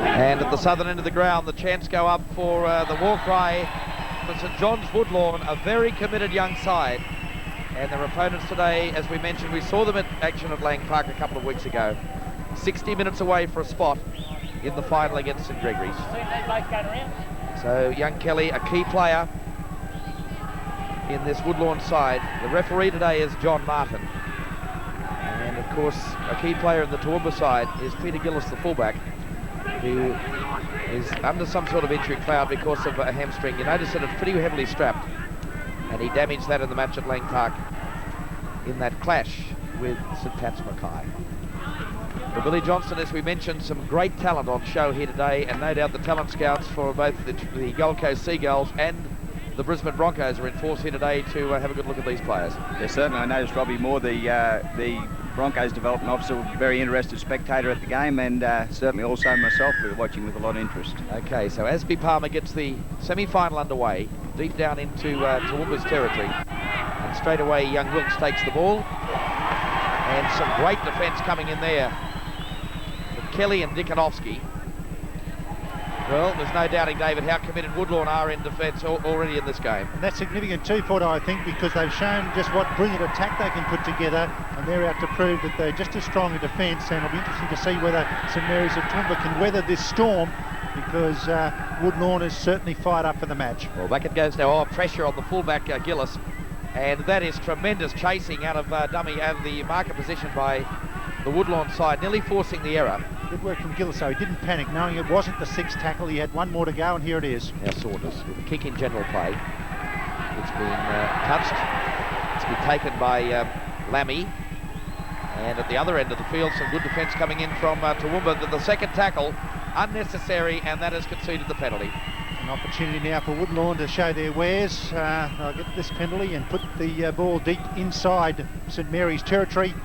And at the southern end of the ground, the chants go up for the war cry for St John's Woodlawn, a very committed young side. And their opponents today, as we mentioned, we saw them at action at Lang Park a couple of weeks ago. 60 minutes away for a spot in the final against St Gregory's. So young Kelly, a key player in this Woodlawn side. The referee today is John Martin. And of course, a key player in the Toowoomba side is Peter Gillis, the fullback, who is under some sort of injury cloud because of a hamstring. You notice that it's pretty heavily strapped, and he damaged that in the match at Lang Park in that clash with St Pat's Mackay. Well, Billy Johnston, as we mentioned, some great talent on show here today, and no doubt the talent scouts for both the Gold Coast Seagulls and the Brisbane Broncos are in force here today to have a good look at these players. Yes, certainly. I noticed Robbie Moore, the Broncos development officer, was a very interested spectator at the game, and certainly also myself, we were watching with a lot of interest. Okay, so Asby Palmer gets the semi-final underway, deep down into Toowoomba's territory, and straight away young Wilkes takes the ball, and some great defence coming in there with Kelly and Dickonowski. Well, there's no doubting, David, how committed Woodlawn are in defence already in this game. And that's significant too, Porter, I think, because they've shown just what brilliant attack they can put together, and they're out to prove that they're just as strong in defence, and it'll be interesting to see whether St Mary's of Toowoomba can weather this storm, because Woodlawn is certainly fired up for the match. Well, back it goes now. Oh, pressure on the fullback, Gillis, and that is tremendous chasing out of dummy out of the marker position by the Woodlawn side, nearly forcing the error. Good work from Gillis, though. He didn't panic, knowing it wasn't the sixth tackle. He had one more to go, and here it is. Now Saunders with a kick in general play. It's been touched. It's been taken by Lammy. And at the other end of the field, some good defence coming in from Toowoomba. The second tackle, unnecessary, and that has conceded the penalty. An opportunity now for Woodlawn to show their wares. They'll get this penalty and put the ball deep inside St Mary's territory.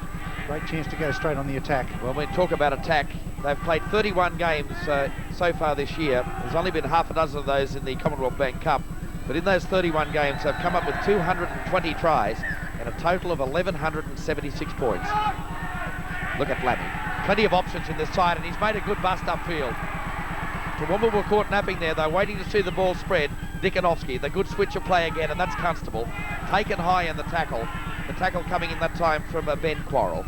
Great chance to go straight on the attack. Well, when we talk about attack, they've played 31 games so far this year. There's only been half a dozen of those in the Commonwealth Bank Cup. But in those 31 games, they've come up with 220 tries and a total of 1,176 points. Look at Lammy. Plenty of options in this side, and he's made a good bust upfield. Toowoomba were caught napping there. They're waiting to see the ball spread. Dickonowski, the good switch of play again, and that's Constable. Taken high in the tackle. The tackle coming in that time from Ben Quarrell.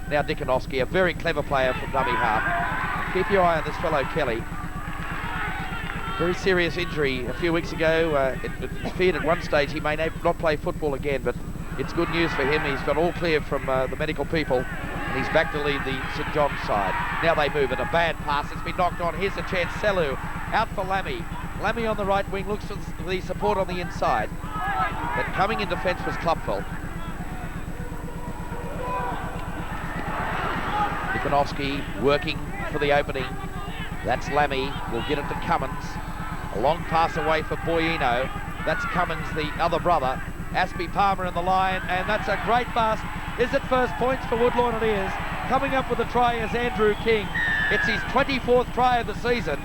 Now Dickonowski, a very clever player from dummy half. Keep your eye on this fellow Kelly. Very serious injury a few weeks ago. It was feared at one stage he may not play football again, but it's good news for him. He's got all clear from the medical people, and he's back to lead the St John's side. Now they move it. A bad pass. It's been knocked on. Here's a chance. Selu out for Lammy. Lammy on the right wing looks for the support on the inside. But coming in defence was Klupfeld. Dickonowski working for the opening. That's Lammy. Will get it to Cummins. A long pass away for Boyino. That's Cummins, the other brother. Asby Palmer in the line, and that's a great bust. Is it first points for Woodlawn? It is. Coming up with a try is Andrew King. It's his 24th try of the season.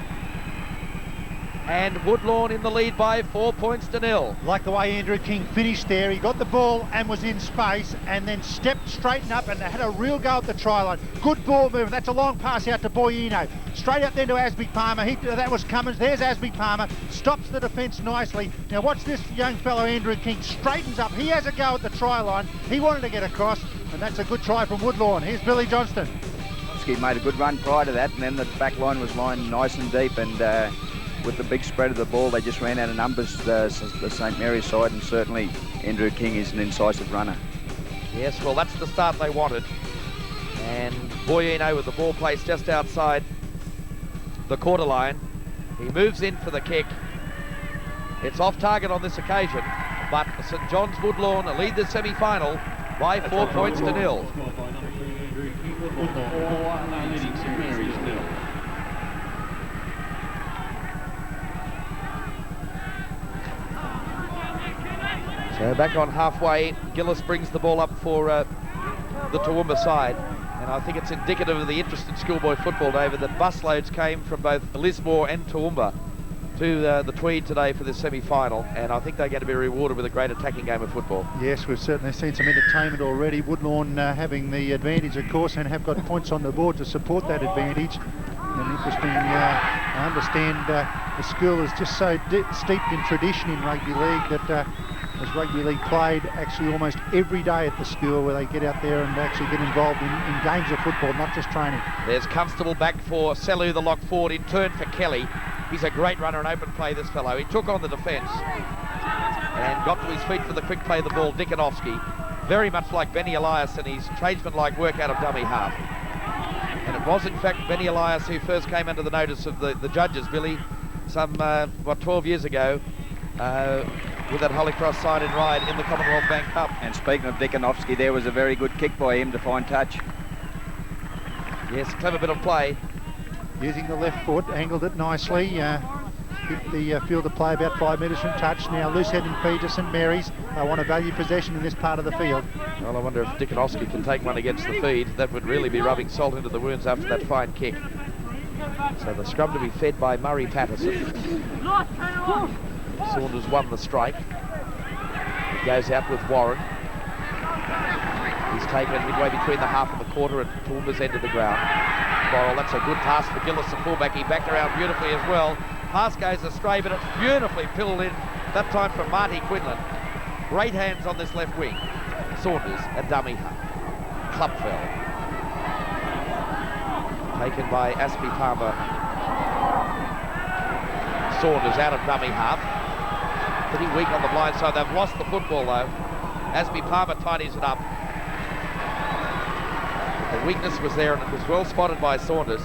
And Woodlawn in the lead by 4 points to 0. Like the way Andrew King finished there. He got the ball and was in space, and then stepped straightened up and had a real go at the try line. Good ball movement. That's a long pass out to Boyino. Straight up then to Asby Palmer. That was Cummins. There's Asby Palmer. Stops the defence nicely. Now watch this young fellow Andrew King. Straightens up. He has a go at the try line. He wanted to get across, and that's a good try from Woodlawn. Here's Billy Johnston. He made a good run prior to that, and then the back line was lined nice and deep, and with the big spread of the ball, they just ran out of numbers, the St Mary's side, and certainly Andrew King is an incisive runner. Yes, well, that's the start they wanted. And Boyino with the ball placed just outside the quarter line. He moves in for the kick. It's off target on this occasion, but St John's Woodlawn lead the semi-final by 4 points to 0. So back on halfway, Gillis brings the ball up for the Toowoomba side. And I think it's indicative of the interest in schoolboy football, David, that busloads came from both Lismore and Toowoomba to the Tweed today for this semi-final, and I think they're going to be rewarded with a great attacking game of football. Yes, we've certainly seen some entertainment already. Woodlawn having the advantage, of course, and have got points on the board to support that advantage. And interesting, I understand the school is just so steeped in tradition in rugby league that as rugby league played actually almost every day at the school, where they get out there and actually get involved in games of football, not just training. There's Constable back for Selou, the lock forward, in turn for Kelly. He's a great runner and open play, this fellow. He took on the defence and got to his feet for the quick play of the ball. Dickanovsky, very much like Benny Elias and his tradesman-like work out of dummy half. And it was in fact Benny Elias who first came under the notice of the judges, Billy, some 12 years ago, with that Holy Cross sign and ride in the Commonwealth Bank Cup. And speaking of Dickanovsky, there was a very good kick by him to find touch. Yes, a clever bit of play. Using the left foot, angled it nicely, hit the field of play about 5 metres from touch. Now loose head in feed to St Mary's. They want to value possession in this part of the field. Well, I wonder if Dickanovsky can take one against the feed. That would really be rubbing salt into the wounds after that fine kick. So the scrum to be fed by Murray Patterson. Saunders won the strike. He goes out with Warren. He's taken midway between the half and the quarter at Toowoomba's end of the ground. Well, that's a good pass for Gillis, the fullback. He backed around beautifully as well. Pass goes astray, but it's beautifully pilled in, that time from Marty Quinlan. Great hands on this left wing. Saunders, a dummy half. Clubfell. Taken by Aspie Palmer. Saunders out of dummy half. Pretty weak on the blind side. They've lost the football though. Aspie Palmer tidies it up. The weakness was there, and it was well spotted by Saunders.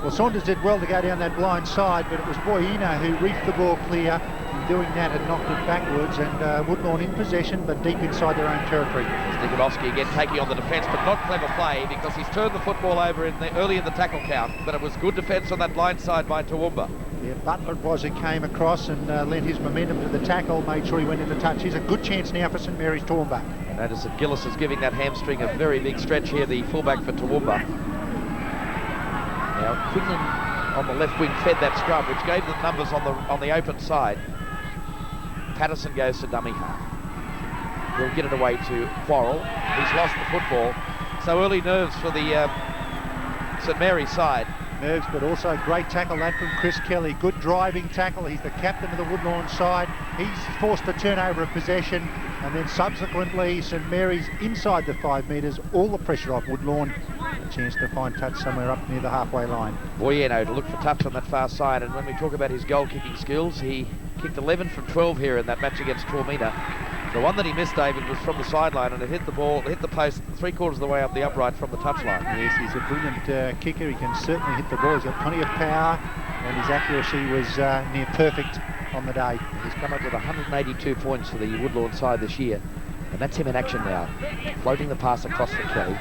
Well, Saunders did well to go down that blind side, but it was Boyina who reefed the ball clear. In doing that, had knocked it backwards, and Woodlawn in possession, but deep inside their own territory. Dickanovsky again taking on the defence, but not clever play, because he's turned the football over early in the tackle count, but it was good defence on that blind side by Toowoomba. Yeah, Butler it was who came across and lent his momentum to the tackle, made sure he went into touch. He's a good chance now for St Mary's Toowoomba. And notice that Gillis is giving that hamstring a very big stretch here, the fullback for Toowoomba. Now Quinlan on the left wing fed that scrum, which gave them numbers on the open side. Patterson goes to dummy half. He'll get it away to Quarrell. He's lost the football. So early nerves for the St Mary's side. Nerves, but also a great tackle that from Chris Kelly. Good driving tackle. He's the captain of the Woodlawn side. He's forced to turn over a possession, and then subsequently St Mary's inside the 5 metres. All the pressure off Woodlawn. A chance to find touch somewhere up near the halfway line. Boyeno to look for touch on that far side, and when we talk about his goal kicking skills, he kicked 11 from 12 here in that match against Taormina. The one that he missed, David, was from the sideline, and it hit the ball, hit the post 3/4 of the way up the upright from the touchline. Yes, he's a brilliant kicker. He can certainly hit the ball. He's got plenty of power, and his accuracy was near perfect on the day. He's come up with 182 points for the Woodlawn side this year, and that's him in action now, floating the pass across for Kelly.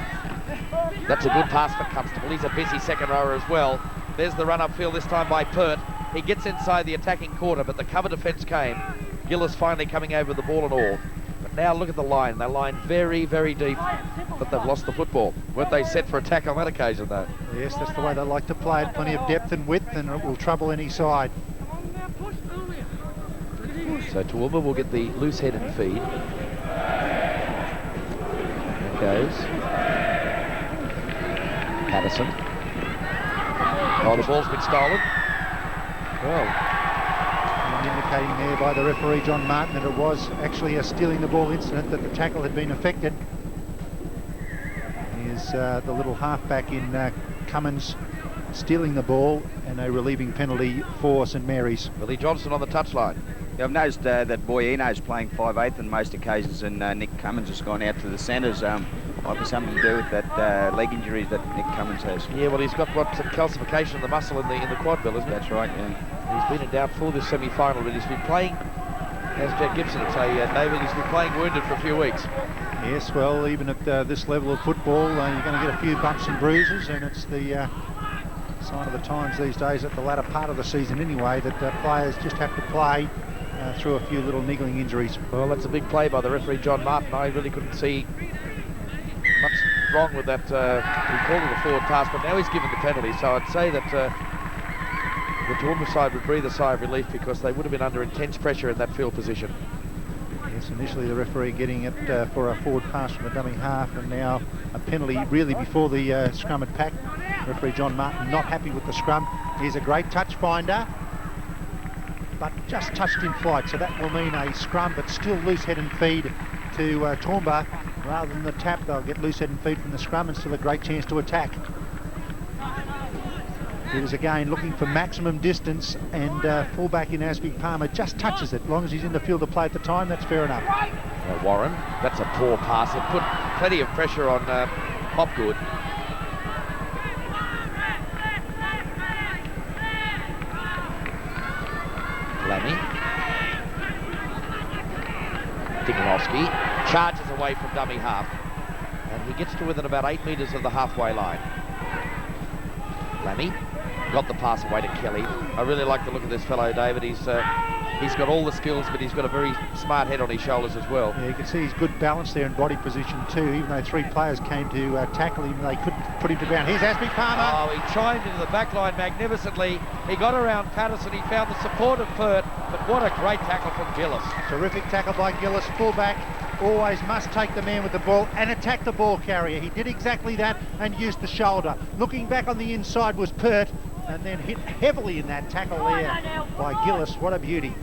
That's a good pass for Constable. He's a busy second rower as well. There's the run upfield this time by Pert. He gets inside the attacking quarter, but the cover defence came. Gillis finally coming over the ball and all. But now look at the line. They line very, very deep, but they've lost the football. Weren't they set for attack on that occasion, though? Yes, that's the way they like to play it. Plenty of depth and width, and it will trouble any side. So Toowoomba will get the loose-headed feed. There goes Patterson. Oh, the ball's been stolen. Well, and indicating there by the referee John Martin that it was actually a stealing the ball incident, that the tackle had been affected. Here's the little halfback in Cummins stealing the ball, and a relieving penalty for St Mary's. Billy Johnson on the touchline. Yeah, I've noticed that Boyeno's playing 5/8 on most occasions, and Nick Cummins has gone out to the centres. Might be something to do with that leg injury that Nick Cummins has. Yeah, well, he's got some calcification of the muscle in the quad, Bill, isn't it? That's right, yeah. He's been in doubt for this semi-final, but he's been playing, as Jack Gibson would say, David, he's been playing wounded for a few weeks. Yes, well, even at this level of football, you're going to get a few bumps and bruises, and it's the sign of the times these days at the latter part of the season anyway, that players just have to play through a few little niggling injuries. Well, that's a big play by the referee John Martin. I really couldn't see much wrong with that. He called it a forward pass, but now he's given the penalty, so I'd say that the Toowoomba side would breathe a sigh of relief because they would have been under intense pressure in that field position. Yes, initially the referee getting it for a forward pass from the dummy half, and now a penalty really before the scrum had packed. Referee John Martin not happy with the scrum. Here's a great touch finder, but just touched in flight, so that will mean a scrum, but still loose head and feed to Toowoomba. Rather than the tap, they'll get loose head and feed from the scrum and still a great chance to attack. He was again looking for maximum distance, and fullback in Asby Palmer just touches it. As long as he's in the field of play at the time, that's fair enough. Warren, that's a poor pass. It put plenty of pressure on Hopgood. Lammy. Dickinowski charges away from dummy half, and he gets to within about 8 metres of the halfway line. Lammy got the pass away to Kelly. I really like the look of this fellow, David. He's got all the skills, but he's got a very smart head on his shoulders as well. Yeah, you can see his good balance there in body position too. Even though 3 players came to tackle him, they couldn't put him to ground. Here's Asby Palmer. Oh, he chimed into the back line magnificently. He got around Patterson. He found the support of Pert, but what a great tackle from Gillis. Terrific tackle by Gillis. Fullback always must take the man with the ball and attack the ball carrier. He did exactly that and used the shoulder. Looking back on the inside was Pert, and then hit heavily in that tackle there by Gillis. What a beauty.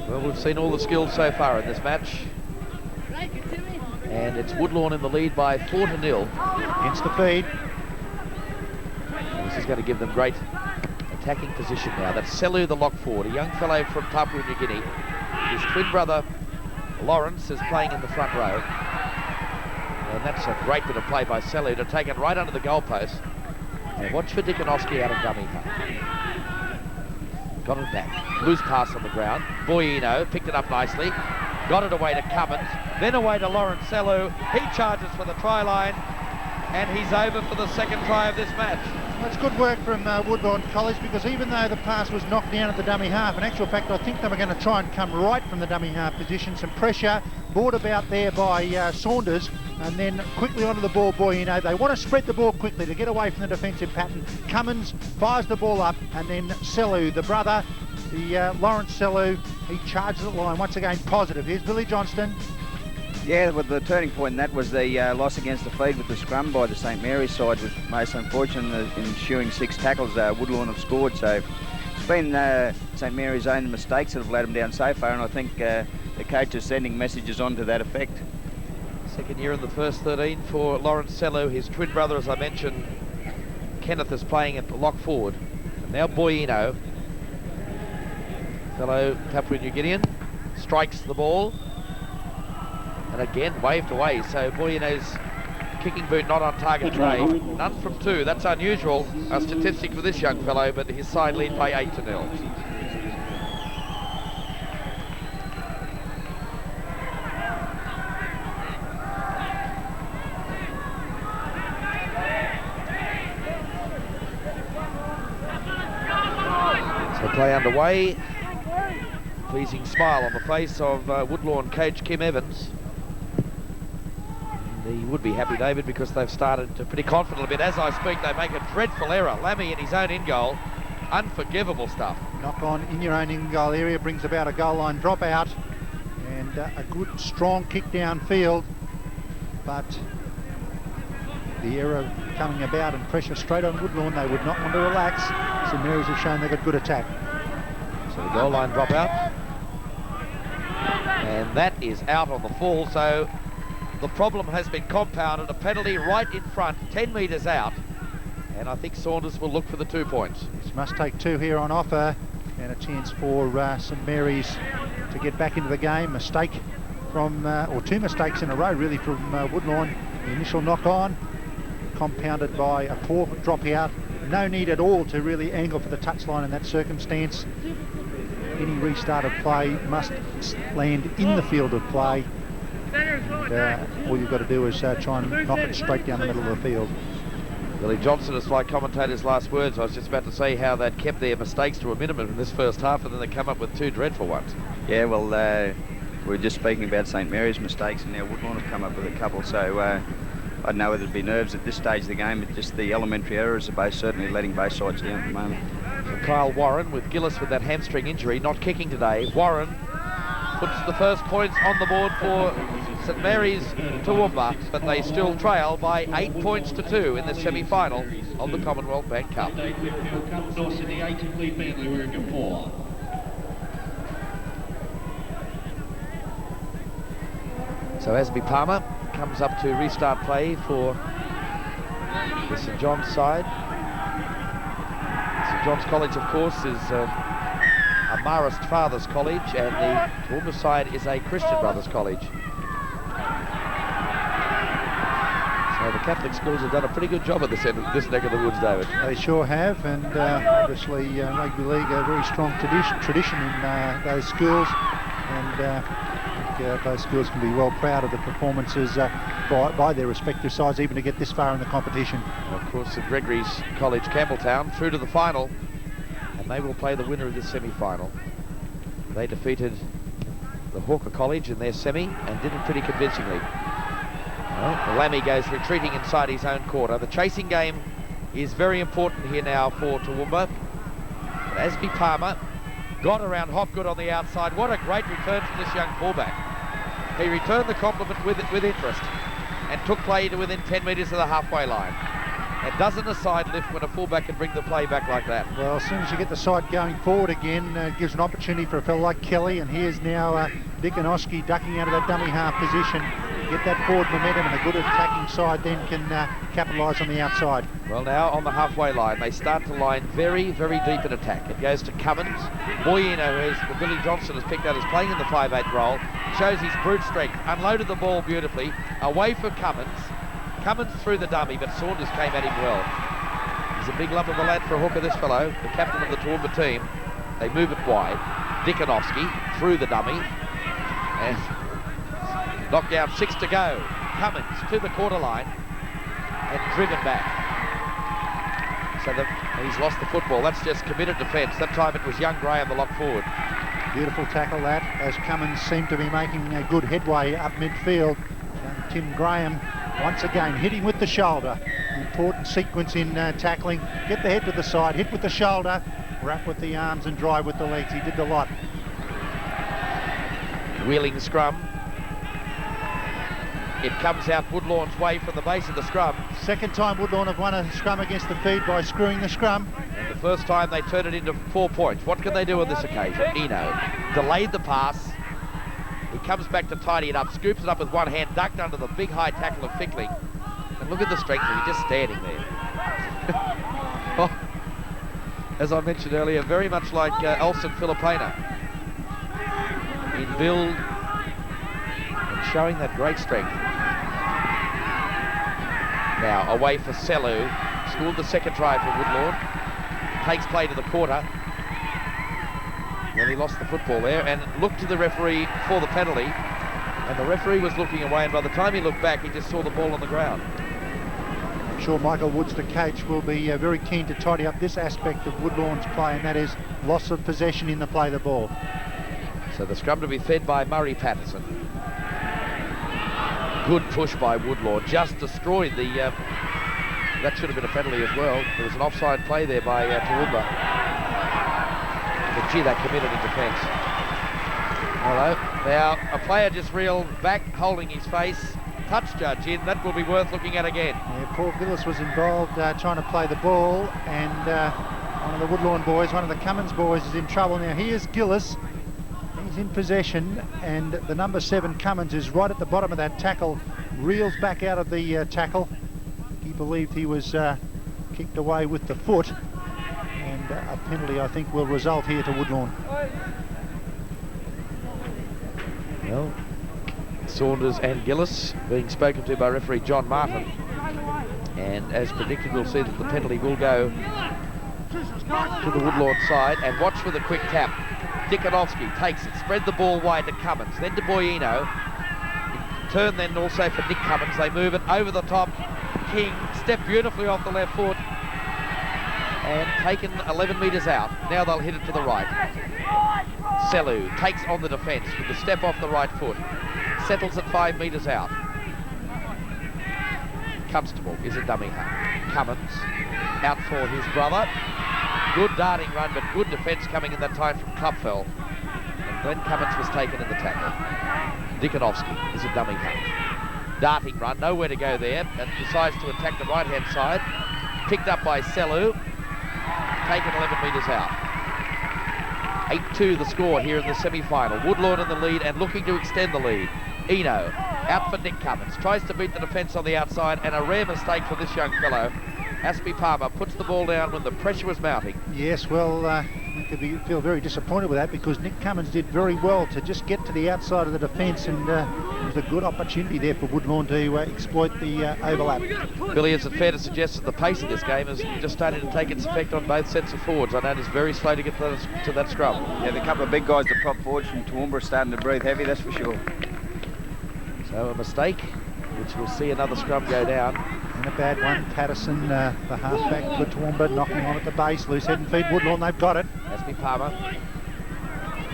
Well, we've seen all the skills so far in this match. And it's Woodlawn in the lead by 4-0. Against the feed. And this is going to give them great attacking position now. That's Selu, the lock forward, a young fellow from Papua New Guinea. His twin brother, Lawrence, is playing in the front row. And that's a great bit of play by Selu to take it right under the goalpost. And watch for Dickinowski out of dummy half. Got it back. Loose pass on the ground. Boyino picked it up nicely. Got it away to Cummins. Then away to Lawrence Selu. He charges for the try line. And he's over for the second try of this match. That's good work from Woodlawn College, because even though the pass was knocked down at the dummy half, in actual fact I think they were going to try and come right from the dummy half position. Some pressure brought about there by Saunders, and then quickly onto the ball boy. They want to spread the ball quickly to get away from the defensive pattern. Cummins fires the ball up, and then Selu, the brother, the Lawrence Selu, he charges the line. Once again positive. Here's Billy Johnston. Yeah, but the turning point in that was the loss against the feed with the scrum by the St Mary's side. Was most unfortunate. In the ensuing 6 tackles, Woodlawn have scored. So it's been St Mary's own mistakes that have let them down so far, and I think the coach is sending messages on to that effect. Second year in the first 13 for Lawrence Selu. His twin brother, as I mentioned, Kenneth, is playing at the lock forward. And now Boyino, fellow Papua New Guinean, strikes the ball. And again, waved away. So Boyino's kicking boot not on target today. None from 2. That's unusual, a statistic for this young fellow, but his side lead by 8-0. So play underway. Pleasing smile on the face of Woodlawn coach Kim Evans. He would be happy, David, because they've started pretty confident a bit. As I speak, they make a dreadful error. Lammy in his own in-goal. Unforgivable stuff. Knock on in your own in-goal area brings about a goal line dropout, and a good, strong kick downfield. But the error coming about and pressure straight on Woodlawn. They would not want to relax. St Mary's have shown they've got good attack. So the goal line dropout. And that is out on the full, so the problem has been compounded. A penalty right in front, 10 metres out. And I think Saunders will look for the 2 points. This must take 2 here on offer, and a chance for St Mary's to get back into the game. Mistake from, or 2 mistakes in a row really from Woodlawn. The initial knock on, compounded by a poor drop out. No need at all to really angle for the touchline in that circumstance. Any restart of play must land in the field of play. And, all you've got to do is try and knock it straight down the middle of the field. Billy Johnson is like commentator's last words. I was just about to say how they'd kept their mistakes to a minimum in this first half, and then they come up with 2 dreadful ones. Yeah, well, we were just speaking about St Mary's mistakes, and now Woodlawn have come up with a couple. So I don't know whether it'd be nerves at this stage of the game, but just the elementary errors are certainly letting both sides down at the moment. Kyle Warren, with Gillis with that hamstring injury, not kicking today. Warren puts the first points on the board for St Mary's Toowoomba, but they still trail by 8 points to 2 in the semi-final of the Commonwealth Bank Cup. So Asby Palmer comes up to restart play for the St John's side. St John's College, of course, is a Marist Fathers College, and the Toowoomba side is a Christian Brothers College. So the Catholic schools have done a pretty good job at this neck of the woods, David. They sure have, and obviously Rugby League, a very strong tradition in those schools, and I think both schools can be well proud of the performances by their respective sides, even to get this far in the competition. And of course, St Gregory's College, Campbelltown, through to the final, and they will play the winner of this semi-final. They defeated the Hawker College in their semi and did it pretty convincingly. Well, the Lammy goes retreating inside his own quarter. The chasing game is very important here now for Toowoomba. But Asby Palmer got around Hopgood on the outside. What a great return from this young fullback. He returned the compliment with interest and took play to within 10 metres of the halfway line. And doesn't a side lift when a fullback can bring the play back like that? Well, as soon as you get the side going forward again, it gives an opportunity for a fellow like Kelly, and here's now Dickonoski ducking out of that dummy half position. Get that forward momentum, and a good attacking side then can capitalise on the outside. Well, now on the halfway line, they start to line very, very deep in attack. It goes to Cummins. Boyino, who Billy Johnson has picked out as playing in the 5'8" role, shows his brute strength, unloaded the ball beautifully, away for Cummins. Cummins through the dummy, but Saunders came at him well. He's a big lump of a lad for a hooker, this fellow, the captain of the Toowoomba team. They move it wide. Dickonoski through the dummy, and knocked down, 6 to go. Cummins to the quarter line and driven back. So he's lost the football. That's just committed defence. That time it was young Graham, the lock forward. Beautiful tackle that, as Cummins seemed to be making a good headway up midfield. Tim Graham once again hitting with the shoulder. Important sequence in tackling. Get the head to the side, hit with the shoulder, wrap with the arms and drive with the legs. He did the lot. Wheeling scrum. It comes out Woodlawn's way from the base of the scrum. Second time Woodlawn have won a scrum against the feed by screwing the scrum. And the first time they turn it into 4 points. What can they do on this occasion? Eno delayed the pass. He comes back to tidy it up, scoops it up with one hand, ducked under the big high tackle of Fickling. And look at the strength of him, just standing there. Oh, as I mentioned earlier, very much like Olsen Filipina in build and showing that great strength. Now away for Selu, scored the second try for Woodlawn, takes play to the quarter. Well, he lost the football there and looked to the referee for the penalty, and the referee was looking away, and by the time he looked back, he just saw the ball on the ground. I'm sure Michael Woods, the coach, will be very keen to tidy up this aspect of Woodlawn's play, and that is loss of possession in the play of the ball. So the scrum to be fed by Murray Patterson. Good push by Woodlawn, just destroyed the... that should have been a penalty as well. There was an offside play there by Toowoomba. But gee, they committed in defence. Hello. Now, a player just reeled back, holding his face. Touch judge in. That will be worth looking at again. Yeah, Paul Gillis was involved trying to play the ball, and one of the Woodlawn boys, one of the Cummins boys, is in trouble. Now, here's Gillis. He's in possession, and the number 7 Cummins is right at the bottom of that tackle. Reels back out of the tackle. He believed he was kicked away with the foot. And a penalty, I think, will result here to Woodlawn. Well, Saunders and Gillis being spoken to by referee John Martin. And as predicted, we'll see that the penalty will go to the Woodlawn side. And watch for the quick tap. Dickonoski takes it, spread the ball wide to Cummins, then to Boyino. Turn then also for Nick Cummins. They move it over the top. King stepped beautifully off the left foot and taken 11 metres out. Now they'll hit it to the right. Selu takes on the defence with the step off the right foot. Settles at 5 metres out. Constable is a dummy half. Cummins out for his brother. Good darting run, but good defence coming in that time from Klupfel. And Glenn Cummins was taken in the tackle. Dikanovsky is a dummy half. Darting run, nowhere to go there, and decides to attack the right-hand side. Picked up by Selu, taken 11 metres out. 8-2 the score here in the semi-final. Woodlawn in the lead and looking to extend the lead. Eno out for Nick Cummins, tries to beat the defence on the outside, and a rare mistake for this young fellow. Aspie Palmer puts the ball down when the pressure was mounting. Yes, well, you could feel very disappointed with that, because Nick Cummins did very well to just get to the outside of the defence, and it was a good opportunity there for Woodlawn to exploit the overlap. Billy, is it fair to suggest that the pace of this game is just starting to take its effect on both sets of forwards? I know it's very slow to get to that scrum. Yeah, the couple of big guys, the prop forwards from Toowoomba, are starting to breathe heavy, that's for sure. So a mistake, which we'll see another scrum go down. And a bad one. Patterson, the halfback for Toowoomba, knocking on at the base. Loose head and feed. Woodlawn, they've got it. Aspie Palmer.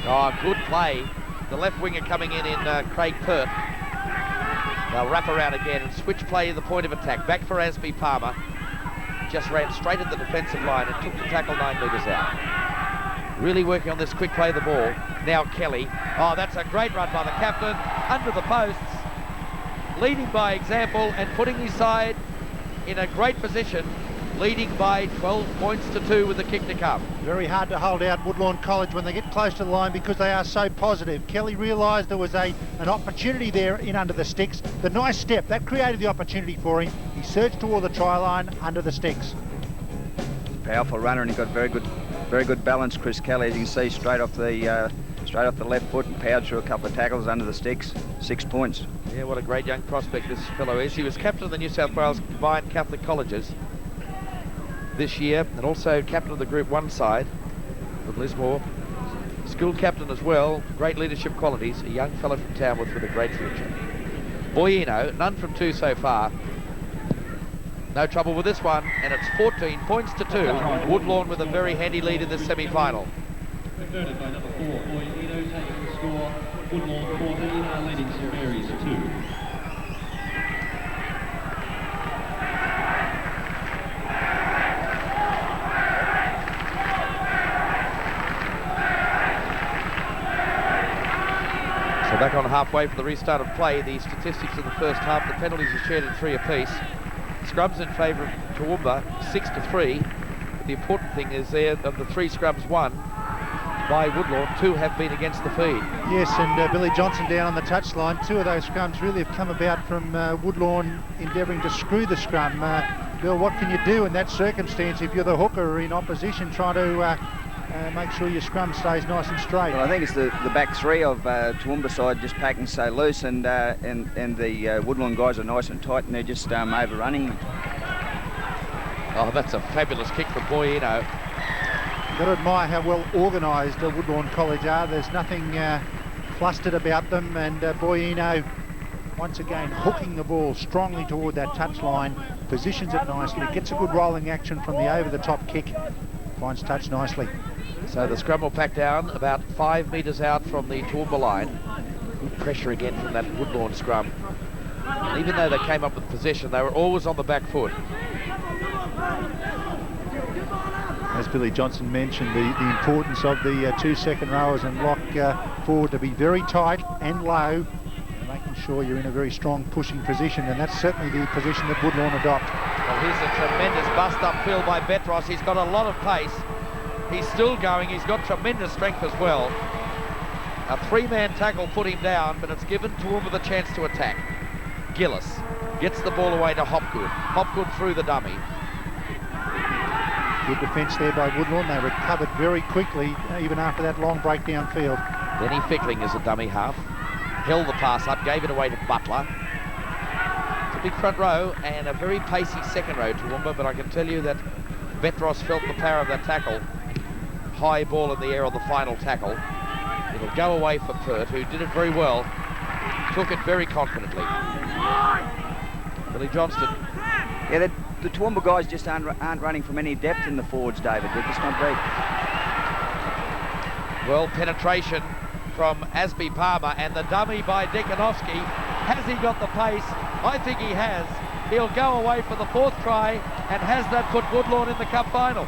Oh, good play. The left winger coming in Craig Pert. They'll wrap around again and switch play the point of attack. Back for Aspie Palmer. Just ran straight at the defensive line and took the tackle 9 metres out. Really working on this quick play of the ball. Now Kelly. Oh, that's a great run by the captain. Under the posts. Leading by example and putting his side in a great position, leading by 12 points to 2 with the kick to come. Very hard to hold out Woodlawn College when they get close to the line, because they are so positive. Kelly realised there was an opportunity there in under the sticks. The nice step, that created the opportunity for him. He surged toward the try line under the sticks. Powerful runner, and he got very good balance, Chris Kelly, as you can see, straight off the left foot and powered through a couple of tackles under the sticks. 6 points. Yeah, what a great young prospect this fellow is. He was captain of the New South Wales Combined Catholic Colleges this year, and also captain of the Group 1 side of Lismore. School captain as well. Great leadership qualities. A young fellow from Tamworth with a great future. Boyino, none from 2 so far. No trouble with this one, and it's 14 points to 2. Woodlawn with a very handy lead in this semi-final. Converted by number 4, Boyino taking the score. Woodlawn 14, leading St Mary's 2. So back on halfway for the restart of play. The statistics of the first half, the penalties are shared in 3 apiece. Scrums in favour of Toowoomba, 6-3. But the important thing is there, of the 3 scrums won by Woodlawn, 2 have been against the feed. Yes, and Billy Johnson down on the touchline. 2 of those scrums really have come about from Woodlawn endeavouring to screw the scrum. Bill, what can you do in that circumstance if you're the hooker in opposition, trying to make sure your scrum stays nice and straight? Well, I think it's the back 3 of Toowoomba side just packing so loose, and the Woodlawn guys are nice and tight, and they're just overrunning them. Oh, that's a fabulous kick from Boyino. You've got to admire how well organised Woodlawn College are. There's nothing clustered about them, and Boyino once again hooking the ball strongly toward that touchline, positions it nicely, gets a good rolling action from the over-the-top kick, finds touch nicely. So the scrum will pack down about 5 metres out from the Toowoomba line. Good pressure again from that Woodlawn scrum. And even though they came up with possession, they were always on the back foot. As Billy Johnson mentioned, the importance of the 2 second rowers and lock forward to be very tight and low, and making sure you're in a very strong pushing position, and that's certainly the position that Woodlawn adopt. Well, here's a tremendous bust upfield by Betros. He's got a lot of pace. He's still going. He's got tremendous strength as well. A 3-man tackle put him down, but it's given Toowoomba the chance to attack. Gillis gets the ball away to Hopgood. Hopgood through the dummy. Good defence there by Woodlawn. They recovered very quickly, even after that long break downfield. Denny Fickling is a dummy half. Held the pass up, gave it away to Butler. It's a big front row and a very pacey second row to Toowoomba, but I can tell you that Betros felt the power of that tackle. High ball in the air on the final tackle. It'll go away for Pert, who did it very well. Took it very confidently. Billy Johnston. Yeah, the Toowoomba guys just aren't running from any depth in the forwards, David. They're just not deep. Well, penetration from Aspie Palmer, and the dummy by Dikanovsky. Has he got the pace? I think he has. He'll go away for the 4th try, and has that put Woodlawn in the cup final?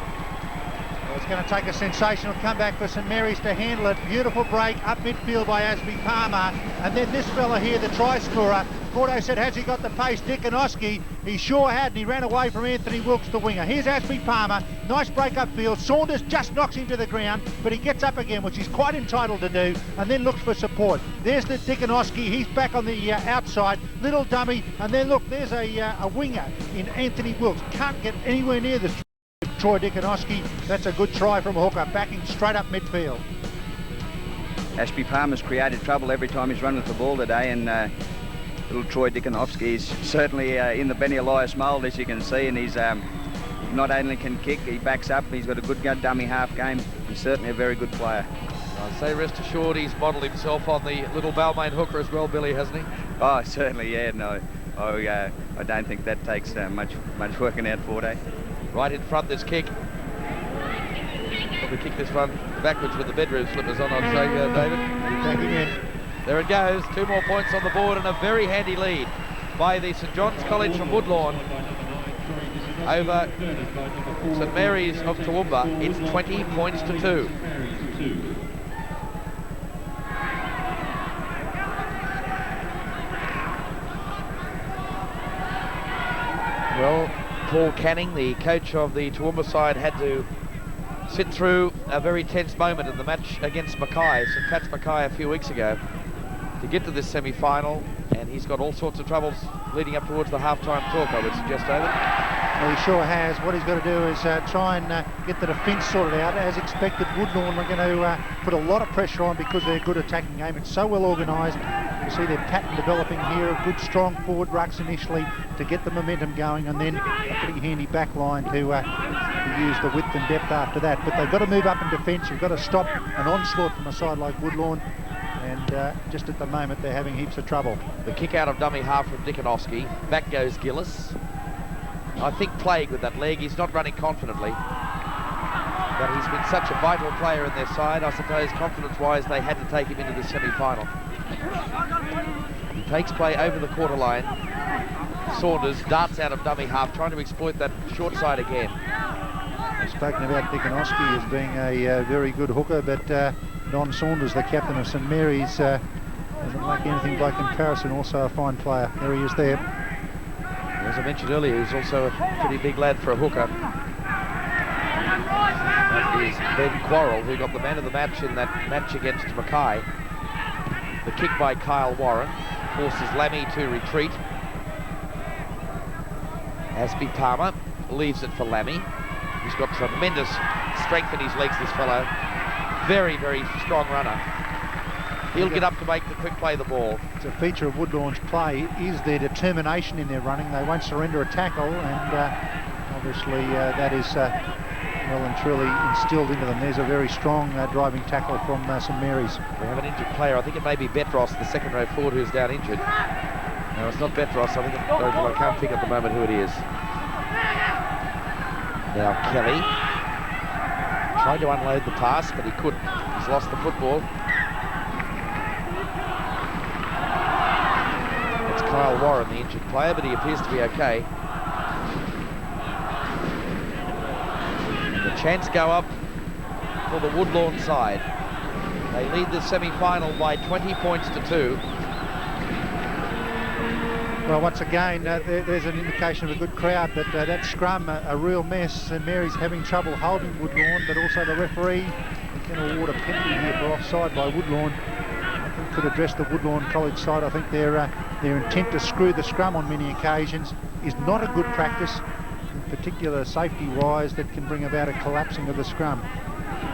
It's going to take a sensational comeback for St Mary's to handle it. Beautiful break up midfield by Asby Palmer. And then this fella here, the try scorer. Gordo said, has he got the pace? Dickonoski. He sure had, and he ran away from Anthony Wilkes, the winger. Here's Asby Palmer. Nice break upfield. Saunders just knocks him to the ground, but he gets up again, which he's quite entitled to do, and then looks for support. There's the Dickonoski. He's back on the outside. Little dummy. And then look, there's a winger in Anthony Wilkes. Can't get anywhere near the Troy Dickonoski. That's a good try from a hooker, backing straight up midfield. Ashby Palmer's created trouble every time he's run with the ball today, and little Troy Dickonoski is certainly in the Benny Elias mould, as you can see, and he's not only can kick, he backs up, he's got a good dummy half game. He's certainly a very good player. I'd say rest assured he's modelled himself on the little Balmain hooker as well, Billy, hasn't he? Oh, certainly, yeah, no. I don't think that takes much working out for day. Right in front, this kick. Probably kick this one backwards with the bedroom slippers on, I'd say, David. Back again. There it goes, 2 more points on the board and a very handy lead by the St John's College from Woodlawn over St Mary's of Toowoomba. It's 20 points to 2. Well, Paul Canning, the coach of the Toowoomba side, had to sit through a very tense moment in the match against Mackay, St Pat's Mackay, a few weeks ago, to get to this semi-final, and he's got all sorts of troubles leading up towards the half-time talk, I would suggest, David. Well, he sure has. What he's got to do is try and get the defence sorted out. As expected, Woodlawn are going to put a lot of pressure on because they're a good attacking game. It's so well organised. You see their pattern developing here, a good strong forward rucks initially to get the momentum going, and then a pretty handy back line to use the width and depth after that. But they've got to move up in defence. You've got to stop an onslaught from a side like Woodlawn, and just at the moment they're having heaps of trouble. The kick out of dummy half from Dickonoski. Back goes Gillis. I think plagued with that leg. He's not running confidently, but he's been such a vital player in their side. I suppose confidence-wise they had to take him into the semi-final. He takes play over the quarter line. Saunders darts out of dummy half, trying to exploit that short side again. I've spoken about Dickonoski as being a very good hooker, but Don Saunders, the captain of St Mary's, doesn't like anything by comparison. Also a fine player. There he is there. As I mentioned earlier, he's also a pretty big lad for a hooker. That is Ben Quarrell, who got the man of the match in that match against Mackay. The kick by Kyle Warren forces Lammy to retreat. Asby Palmer leaves it for Lammy. He's got tremendous strength in his legs, this fellow. Very, very strong runner. He'll get up to make the quick play the ball. It's a feature of Woodlawn's play is their determination in their running. They won't surrender a tackle, and obviously that is well and truly instilled into them. There's a very strong driving tackle from St Mary's. We have an injured player. I think it may be Betros, the second row forward, who's down injured. No, it's not Betros. I think I can't think at the moment who it is. Now Kelly tried to unload the pass, but he couldn't. He's lost the football. It's Kyle Warren, the injured player, but he appears to be okay. And the chance go up for the Woodlawn side. They lead the semi-final by 20 points to 2. Well, once again, there's an indication of a good crowd, but that scrum, a real mess. St Mary's having trouble holding Woodlawn, but also the referee is going to award a penalty here for offside by Woodlawn. I think could address the Woodlawn College side. I think their intent to screw the scrum on many occasions is not a good practice, in particular safety-wise, that can bring about a collapsing of the scrum.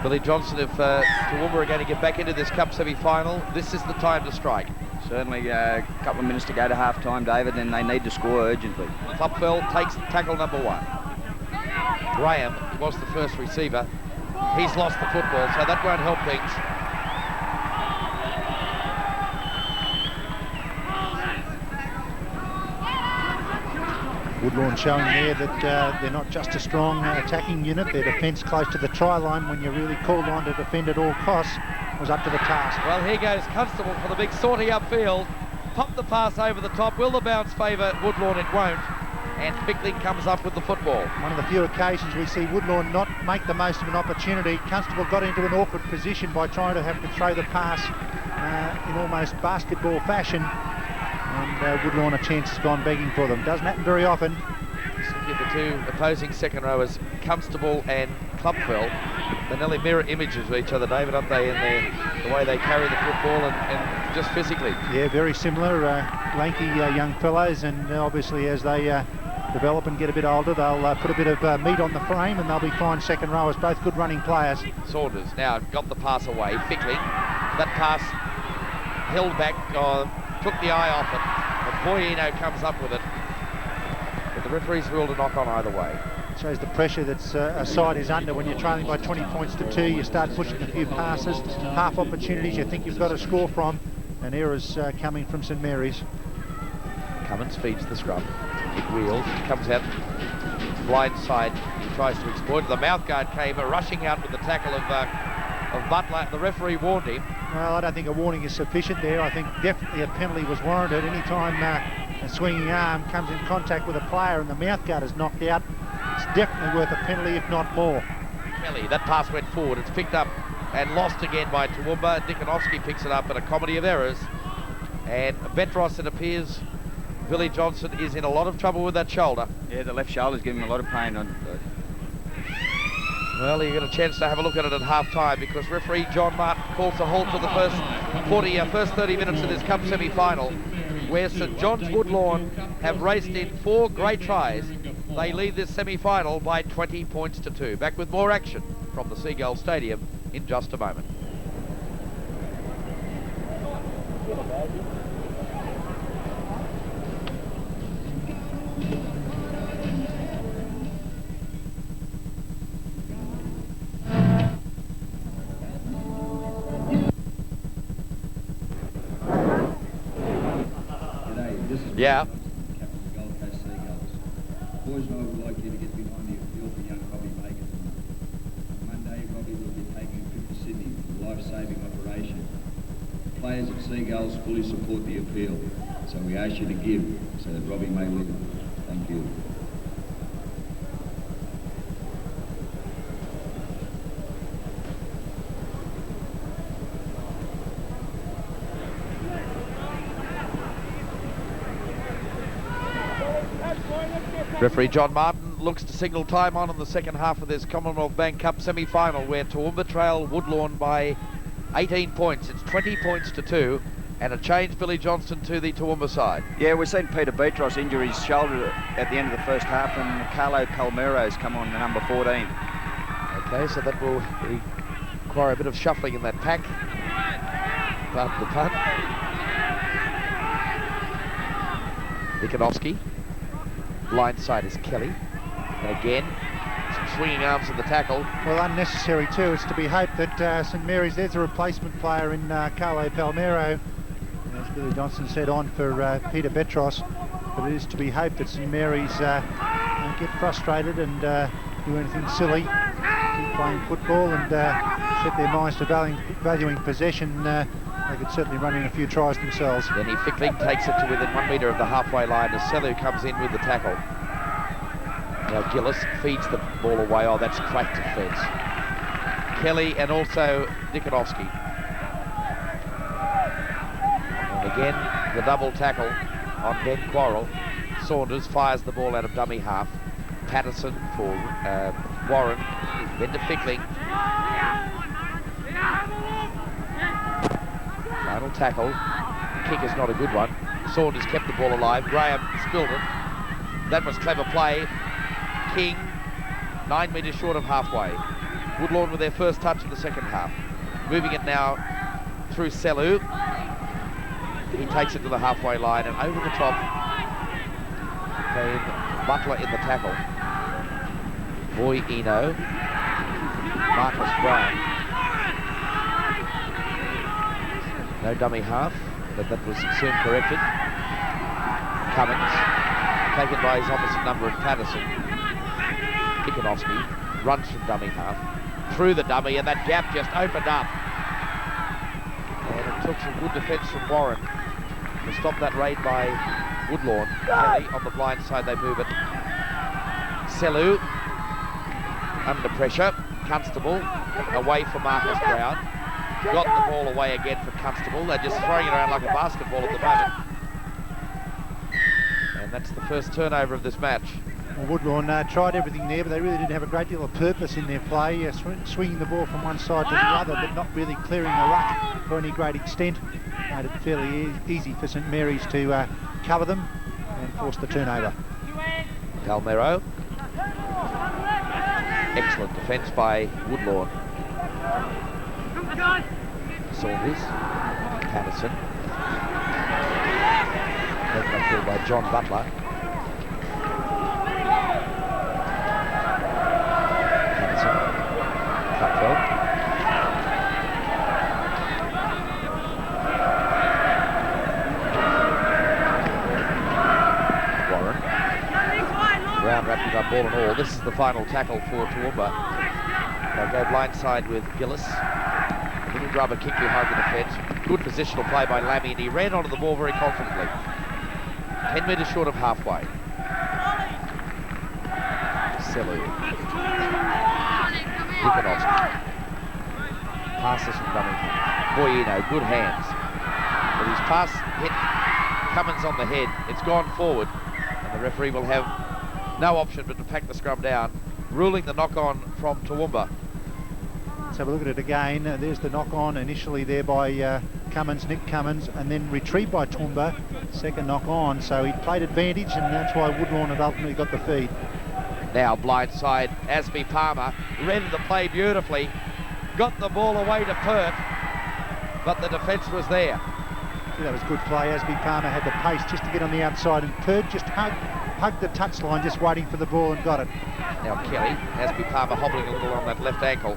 Billy Johnson, if Toowoomba are going to get back into this Cup semi-final, this is the time to strike. Certainly a couple of minutes to go to half-time, David, and they need to score urgently. Topfeld takes tackle number 1. Graham was the first receiver. He's lost the football, so that won't help things. Woodlawn showing there that they're not just a strong attacking unit. Their defence close to the try line when you're really called on to defend at all costs was up to the task. Well, here goes Constable for the big sortie upfield. Pop the pass over the top. Will the bounce favour Woodlawn? It won't. and Fickling comes up with the football. One of the few occasions we see Woodlawn not make the most of an opportunity. Constable got into an awkward position by trying to have to throw the pass in almost basketball fashion, and Woodlawn a chance has gone begging for them. Doesn't happen very often. Looking at the two opposing second rowers, Constable and Clubfell. They're nearly mirror images of each other, David, aren't they, in the way they carry the football and just physically? Yeah, very similar, lanky young fellows, and obviously as they develop and get a bit older, they'll put a bit of meat on the frame, and they'll be fine second rowers, both good running players. Saunders now got the pass away. Fickling, that pass held back, took the eye off it, and Boyino comes up with it. But the referee's ruled a knock on either way. Shows the pressure that's a side is under when you're trailing by 20 points to 2. You start pushing a few passes, half opportunities you think you've got to score from, and errors coming from St Mary's. Cummins feeds the scrum. It wheels, comes out blind side. He tries to exploit it. The mouthguard came rushing out with the tackle of Butler. The referee warned him. Well, I don't think a warning is sufficient there. I think definitely a penalty was warranted. Anytime a swinging arm comes in contact with a player and the mouthguard is knocked out, it's definitely worth a penalty, if not more. Kelly, that pass went forward. It's picked up and lost again by Toowoomba. Dikanovsky picks it up in a comedy of errors. And Betros, it appears, Billy Johnson is in a lot of trouble with that shoulder. Yeah, the left shoulder's giving him a lot of pain. Well, you get a chance to have a look at it at half-time, because referee John Martin calls a halt to the first 30 minutes of this Cup semi-final, where St John's Woodlawn have raced in 4 great tries. They lead this semi-final by 20 points to 2. Back with more action from the Seagull Stadium in just a moment. Yeah. Boys and I would like you to get behind the appeal for young Robbie Megan. On Monday, Robbie will be taking a trip to Sydney for a life-saving operation. Players at Seagulls fully support the appeal, so we ask you to give so that Robbie may live. Thank you. Referee John Martin looks to signal time on in the second half of this Commonwealth Bank Cup semi-final, where Toowoomba trail Woodlawn by 18 points. It's 20 points to 2, and a change, Billy Johnston, to the Toowoomba side. Yeah, we've seen Peter Betros injure his shoulder at the end of the first half, and Carlo Palmero's come on, the number 14. Okay, so that will require a bit of shuffling in that pack. Pardon the pun. Nikonovsky. Blind side is Kelly. And again, some swinging arms in the tackle. Well, unnecessary too. It's to be hoped that St Mary's, there's a replacement player in Carlo Palmero, as Billy Johnson said, on for Peter Betros. But it is to be hoped that St Mary's don't get frustrated and do anything silly. Keep playing football and set their minds to valuing possession. They could certainly run in a few tries themselves. Then Fickling takes it to within 1 metre of the halfway line as Selu comes in with the tackle. Now Gillis feeds the ball away. Oh, that's great defence. Kelly and also Dikanovsky. And again, the double tackle on Ben Quarrell. Saunders fires the ball out of dummy half. Patterson for Warren. Then to Fickling. Final tackle. Kick is not a good one. Saunders kept the ball alive. Graham spilled it. That was clever play. King, 9 metres short of halfway. Woodlawn with their first touch in the second half. Moving it now through Selu. He takes it to the halfway line, and over the top came Butler in the tackle. Boy Eno. Marcus Brown. No dummy half, but that was soon corrected. Cummins, taken by his opposite number of Patterson. Nikonovsky runs from dummy half, through the dummy, and that gap just opened up. And it took some good defence from Warren to stop that raid by Woodlawn. Kelly on the blind side, they move it. Selu under pressure. Constable away for Marcus Brown. Got the ball away again for Constable. They're just throwing it around like a basketball at the moment. And that's the first turnover of this match. Well, Woodlawn tried everything there, but they really didn't have a great deal of purpose in their play, swinging the ball from one side to the other, but not really clearing the ruck to any great extent. Made it fairly easy for St Mary's to cover them and force the turnover. Palmero. Excellent defence by Woodlawn. Saunders. Patterson. Taken upfield by John Butler. Patterson. Cutfeld. Warren. Brown wrapped it up ball and all. This is the final tackle for Toowoomba. They'll go blindside with Gillis. A little rubber kick behind the defence. Good positional play by Lammy, and he ran onto the ball very confidently. 10 metres short of halfway. Selu. Nikonovsky. Passes from Dummy. Boyino, good hands. But his pass hit Cummins on the head. It's gone forward, and the referee will have no option but to pack the scrum down, ruling the knock-on from Toowoomba. Let's have a look at it again. There's the knock-on initially there by Cummins, Nick Cummins, and then retrieved by Toowoomba. Second knock-on, so he played advantage, and that's why Woodlawn had ultimately got the feed. Now blindside, Asby Palmer read the play beautifully, got the ball away to Perth, but the defence was there. Yeah, that was good play. Asby Palmer had the pace just to get on the outside, and Perth just hugged the touchline, just waiting for the ball, and got it. Now Kelly, Asby Palmer hobbling a little on that left ankle.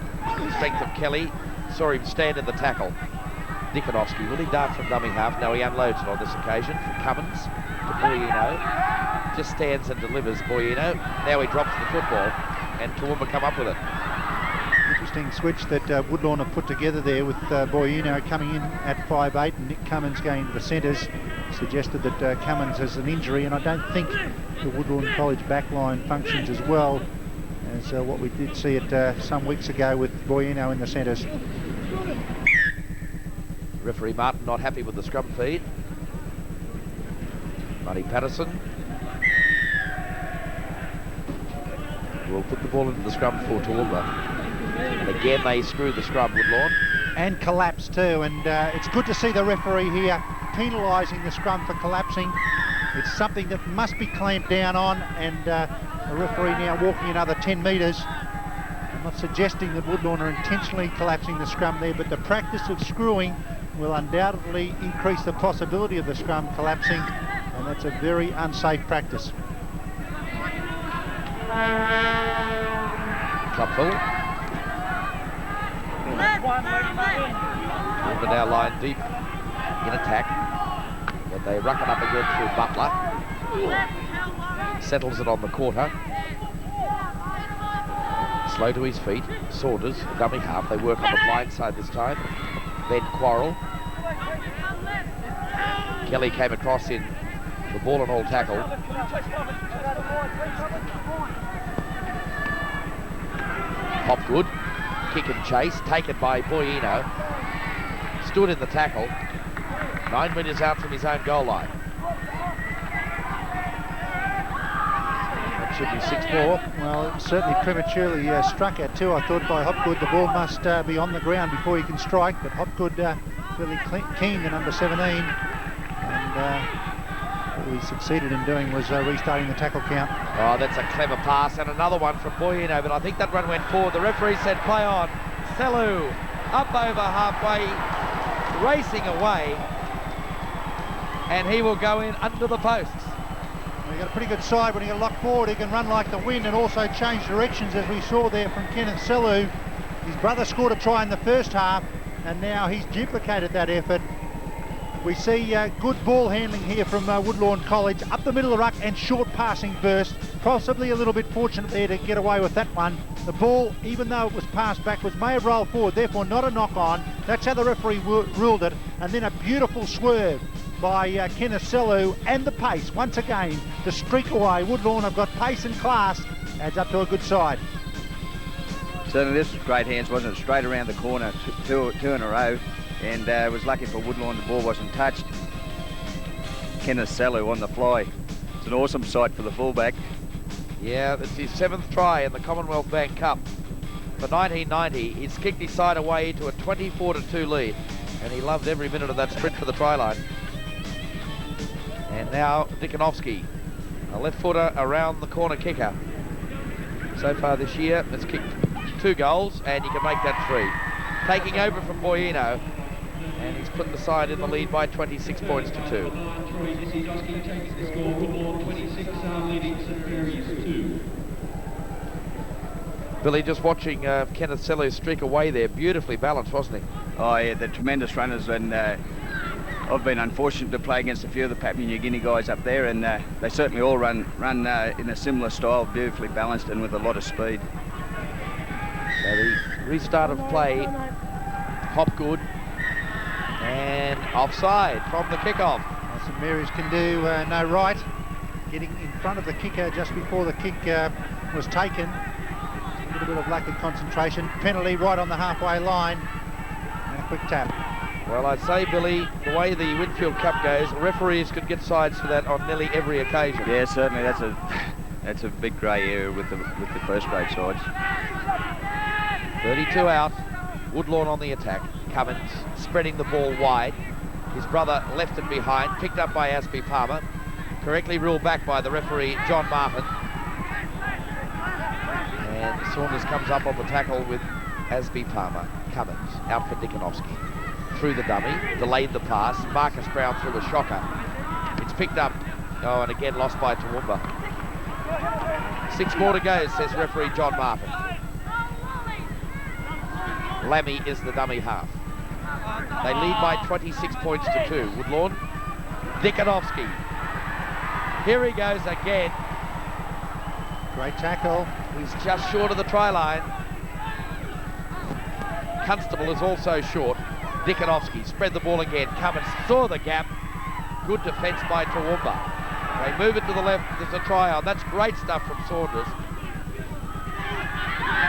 Strength of Kelly, saw him stand in the tackle. Nikonovsky, will he dart from dummy half? No, he unloads it on this occasion for Cummins to Boyino. Just stands and delivers Boyino. Now he drops the football, and Toowoomba come up with it. Interesting switch that Woodlawn have put together there with Boyino coming in at 5'8" and Nick Cummins going to the centres. Suggested that Cummins has an injury, and I don't think the Woodlawn College backline functions as well as what we did see it some weeks ago with Boyino in the centres. Referee Martin not happy with the scrum feed. Buddy Patterson will put the ball into the scrum for Toowoomba. And again they screw the scrum, Woodlawn. And collapse too, and it's good to see the referee here penalising the scrum for collapsing. It's something that must be clamped down on, and the referee now walking another 10 metres. I'm not suggesting that Woodlawn are intentionally collapsing the scrum there, but the practice of screwing will undoubtedly increase the possibility of the scrum collapsing, and that's a very unsafe practice. Clubful. Toowoomba now line deep in attack, but they ruck it up again through Butler. Settles it on the quarter. Slow to his feet. Saunders, dummy half. They work on the blind side this time. Then Quarrel. Kelly came across in the ball and all tackle. Hopgood, kick and chase, taken by Boyino. Stood in the tackle, 9 metres out from his own goal line. That should be 6 more. Well, it certainly prematurely struck at too. I thought by Hopgood the ball must be on the ground before he can strike, but Hopgood really keen, the number 17, and what we succeeded in doing was restarting the tackle count. Oh, that's a clever pass, and another one from Boyino, but I think that run went forward. The referee said play on. Selu up over halfway, racing away, and he will go in under the posts. Well, he got a pretty good side when he got locked forward. He can run like the wind and also change directions, as we saw there from Kenneth Selu. His brother scored a try in the first half, and now he's duplicated that effort. We see good ball handling here from Woodlawn College, up the middle of the ruck and short passing burst. Possibly a little bit fortunate there to get away with that one. The ball, even though it was passed backwards, may have rolled forward, therefore not a knock on. That's how the referee ruled it. And then a beautiful swerve by Kinaselu, and the pace once again to streak away. Woodlawn have got pace and class, adds up to a good side. Certainly this was great hands, wasn't it? Straight around the corner, two in a row, and it was lucky for Woodlawn the ball wasn't touched. Kinaselu on the fly. It's an awesome sight for the fullback. Yeah, it's his 7th try in the Commonwealth Bank Cup. For 1990, he's kicked his side away to a 24-2 lead, and he loved every minute of that sprint for the try line. And now Dikanovsky, a left footer around the corner kicker. So far this year, has kicked 2 goals, and he can make that 3. Taking over from Boyino, and he's put the side in the lead by 26 points to 2. Billy, just watching Kenneth Sello streak away there, beautifully balanced, wasn't he? Oh yeah, they're tremendous runners, and I've been unfortunate to play against a few of the Papua New Guinea guys up there, and they certainly all run in a similar style, beautifully balanced and with a lot of speed. So the restart of play, Hopgood, and offside from the kickoff. St Mary's can do no right, getting in front of the kicker just before the kick was taken. A little bit of lack of concentration. Penalty right on the halfway line, and a quick tap. Well, I'd say, Billy, the way the Winfield Cup goes, referees could get sides for that on nearly every occasion. Yeah, certainly that's a big grey area with the first grade sides. 32 out, Woodlawn on the attack. Cummins spreading the ball wide. His brother left it behind, picked up by Asby Palmer. Correctly ruled back by the referee, John Martin. And Saunders comes up on the tackle with Asby Palmer. Cummins out for Dikanovsky. Through the dummy, delayed the pass. Marcus Brown threw a shocker. It's picked up, oh, and again lost by Toowoomba. 6 more to go, says referee John Martin. Lammy is the dummy half. They lead by 26 points to 2. Woodlawn, Dikanovsky. Here he goes again. Great tackle. He's just short of the try line. Constable is also short. Dikanovsky spread the ball again. Cummins saw the gap. Good defence by Toowoomba. They move it to the left. There's a try on. That's great stuff from Saunders.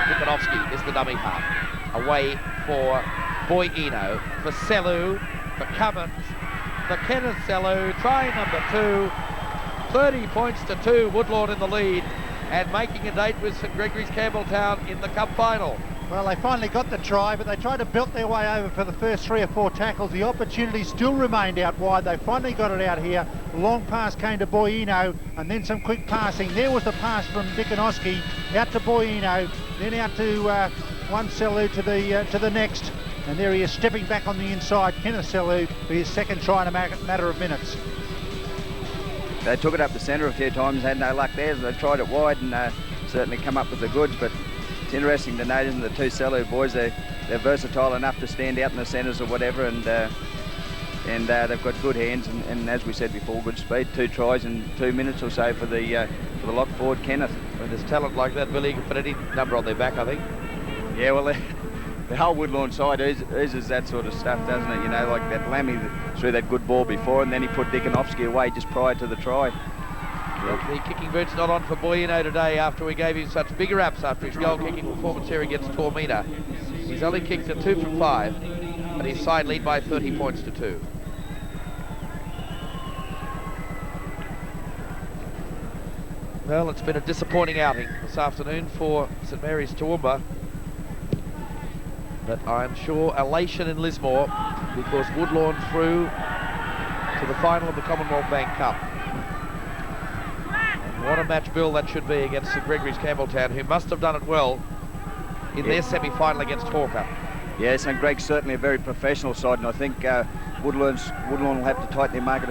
Dikanovsky is the dummy half. Away for Boyino, for Selu, for Cummins, for Kenneth Selu. Try number 2. 30 points to 2. Woodlawn in the lead and making a date with St Gregory's Campbelltown in the cup final. Well, they finally got the try, but they tried to belt their way over for the first 3 or 4 tackles. The opportunity still remained out wide. They finally got it out here. Long pass came to Boyino, and then some quick passing. There was the pass from Dikanovsky out to Boyino, then out to one Selu to the next. And there he is stepping back on the inside. Kenneth Selu for his 2nd try in a matter of minutes. They took it up the centre a few times, had no luck there. They tried it wide and certainly come up with the goods, but it's interesting to notice the 2 Selu boys, they're versatile enough to stand out in the centres or whatever, and they've got good hands and as we said before, good speed. 2 tries in 2 minutes or so for the lock forward, Kenneth. When there's talent like that, Billy, you can put any number on their back, I think. Yeah, well, the whole Woodlawn side oozes that sort of stuff, doesn't it? You know, like that Lammy threw that good ball before, and then he put Dikanovsky away just prior to the try. Well, the kicking boot's not on for Boyino today after we gave him such big raps after his goal-kicking performance here against Taormina. He's only kicked a 2 from 5, but his side lead by 30 points to 2. Well, it's been a disappointing outing this afternoon for St Mary's Toowoomba, but I'm sure elation in Lismore because Woodlawn through to the final of the Commonwealth Bank Cup. And what a match, Bill, that should be against St Gregory's Campbelltown, who must have done it well in their semi-final against Hawker. Yeah, St Greg's certainly a very professional side, and I think Woodlawn will have to tighten their market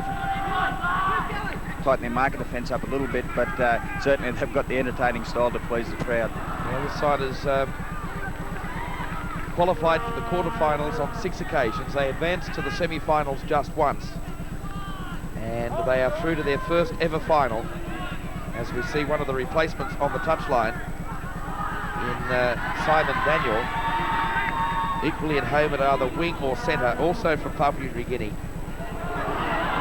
defence up a little bit, but certainly they've got the entertaining style to please the crowd. Well, this side has qualified for the quarterfinals on 6 occasions. They advanced to the semi-finals just once, and they are through to their first ever final, as we see one of the replacements on the touchline in Simon Daniel, equally at home at either wing or centre, also from Papua New Guinea.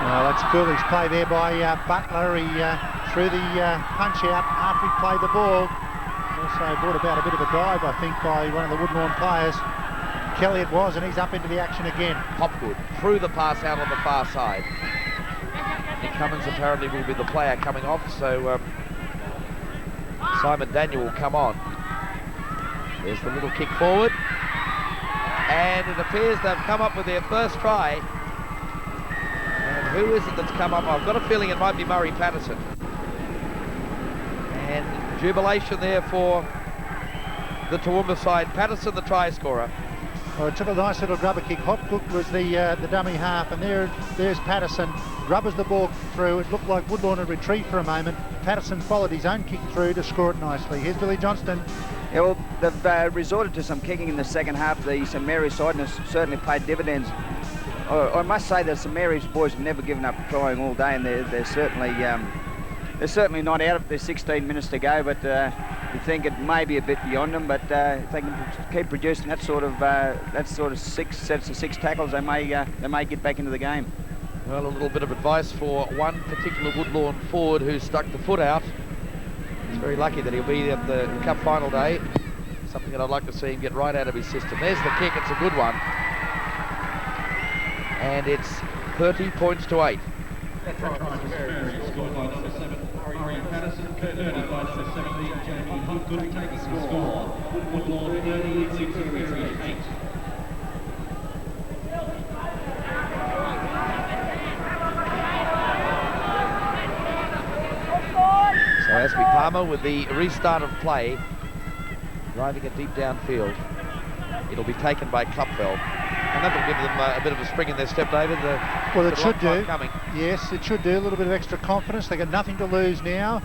Well, that's foolish play there by Butler. He threw the punch out after he played the ball. Also brought about a bit of a dive, I think, by one of the Woodlawn players. Kelly it was, and he's up into the action again. Hopwood threw the pass out on the far side. Nick Cummins apparently will be the player coming off, so Simon Daniel will come on. There's the little kick forward. And it appears they've come up with their first try. And who is it that's come up? I've got a feeling it might be Murray Patterson. And jubilation there for the Toowoomba side. Patterson, the try scorer. Well, it took a nice little grubber kick. Hopwood was the dummy half, and there's Patterson. Rubbers the ball through. It looked like Woodlawn had retrieved for a moment. Patterson followed his own kick through to score it nicely. Here's Billy Johnston. Yeah, well, they've resorted to some kicking in the second half. The St Mary's side has certainly paid dividends. I must say that St Mary's boys have never given up trying all day, and they're certainly not out of their 16 minutes to go. But you think it may be a bit beyond them. But if they can keep producing that sort of 6 sets of 6 tackles, they may get back into the game. Well, a little bit of advice for one particular Woodlawn forward who stuck the foot out. He's very lucky that he'll be at the Cup final day. Something that I'd like to see him get right out of his system. There's the kick, it's a good one. And it's 30 points to 8. Scored by number 7, Murray Patterson, converted by number 17, Jamie Hopgood, taking the score. Woodlawn 30, St Mary's 8. So Asby Palmer with the restart of play, driving it deep downfield. It'll be taken by Klupfeld. And that'll give them a bit of a spring in their step, David. Well, it should do. Coming. Yes, it should do. A little bit of extra confidence. They've got nothing to lose now.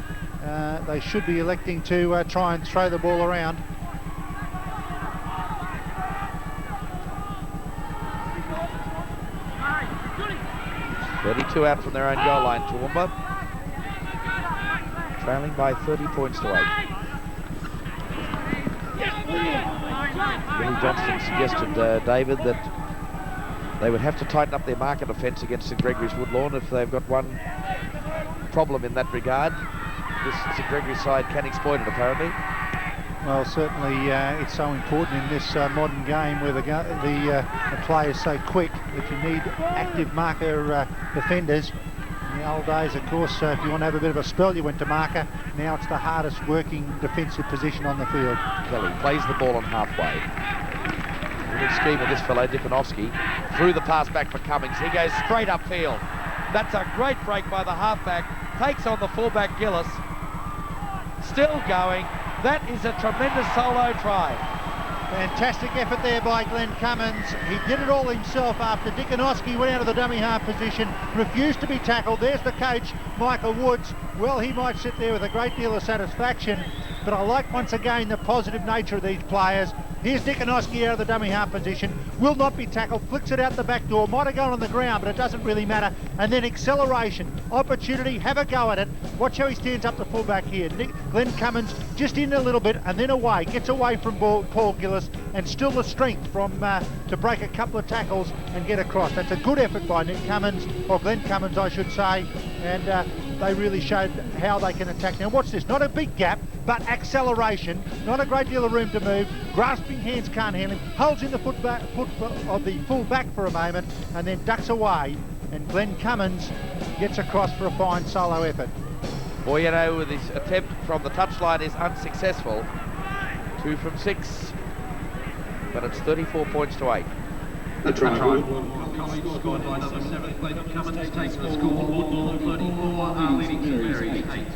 They should be electing to try and throw the ball around. .32 out from their own goal line, Toowoomba. Trailing by 30 points to 8. Billy Johnston suggested, David, that they would have to tighten up their marker defence against St Gregory's Woodlawn if they've got one problem in that regard. This St Gregory's side can exploit it, apparently. Well, certainly it's so important in this modern game where the play is so quick that you need active marker defenders. In the old days, of course, if you want to have a bit of a spell, you went to marker. Now it's the hardest working defensive position on the field. Kelly plays the ball on halfway. Good scheme of this fellow, Dikanovsky. Threw the pass back for Cummings. He goes straight upfield. That's a great break by the halfback. Takes on the fullback Gillis. Still going. That is a tremendous solo try. Fantastic effort there by Glenn Cummins. He did it all himself after Dikanovsky went out of the dummy half position, refused to be tackled. There's the coach, Michael Woods. Well, he might sit there with a great deal of satisfaction, but I like once again the positive nature of these players. Here's Dikanovsky out of the dummy half position, will not be tackled, flicks it out the back door, might have gone on the ground, but it doesn't really matter. And then acceleration, opportunity, have a go at it. Watch how he stands up the fullback here. Glenn Cummins just in a little bit and then away, gets away from Paul Gillis, and still the strength from to break a couple of tackles and get across. That's a good effort by Nick Cummins, or Glenn Cummins I should say, and they really showed how they can attack. Now watch this, not a big gap, but acceleration, not a great deal of room to move, grasping hands can't handle him, holds in the foot of the full back for a moment and then ducks away, and Glenn Cummins gets across for a fine solo effort. Boyano with his attempt from the touchline is unsuccessful. 2 from 6, but it's 34 points to 8. That's right. Cummins scored by number 7. Glenn Cummins takes the score. Woodlawn 34, leading St Mary's 8.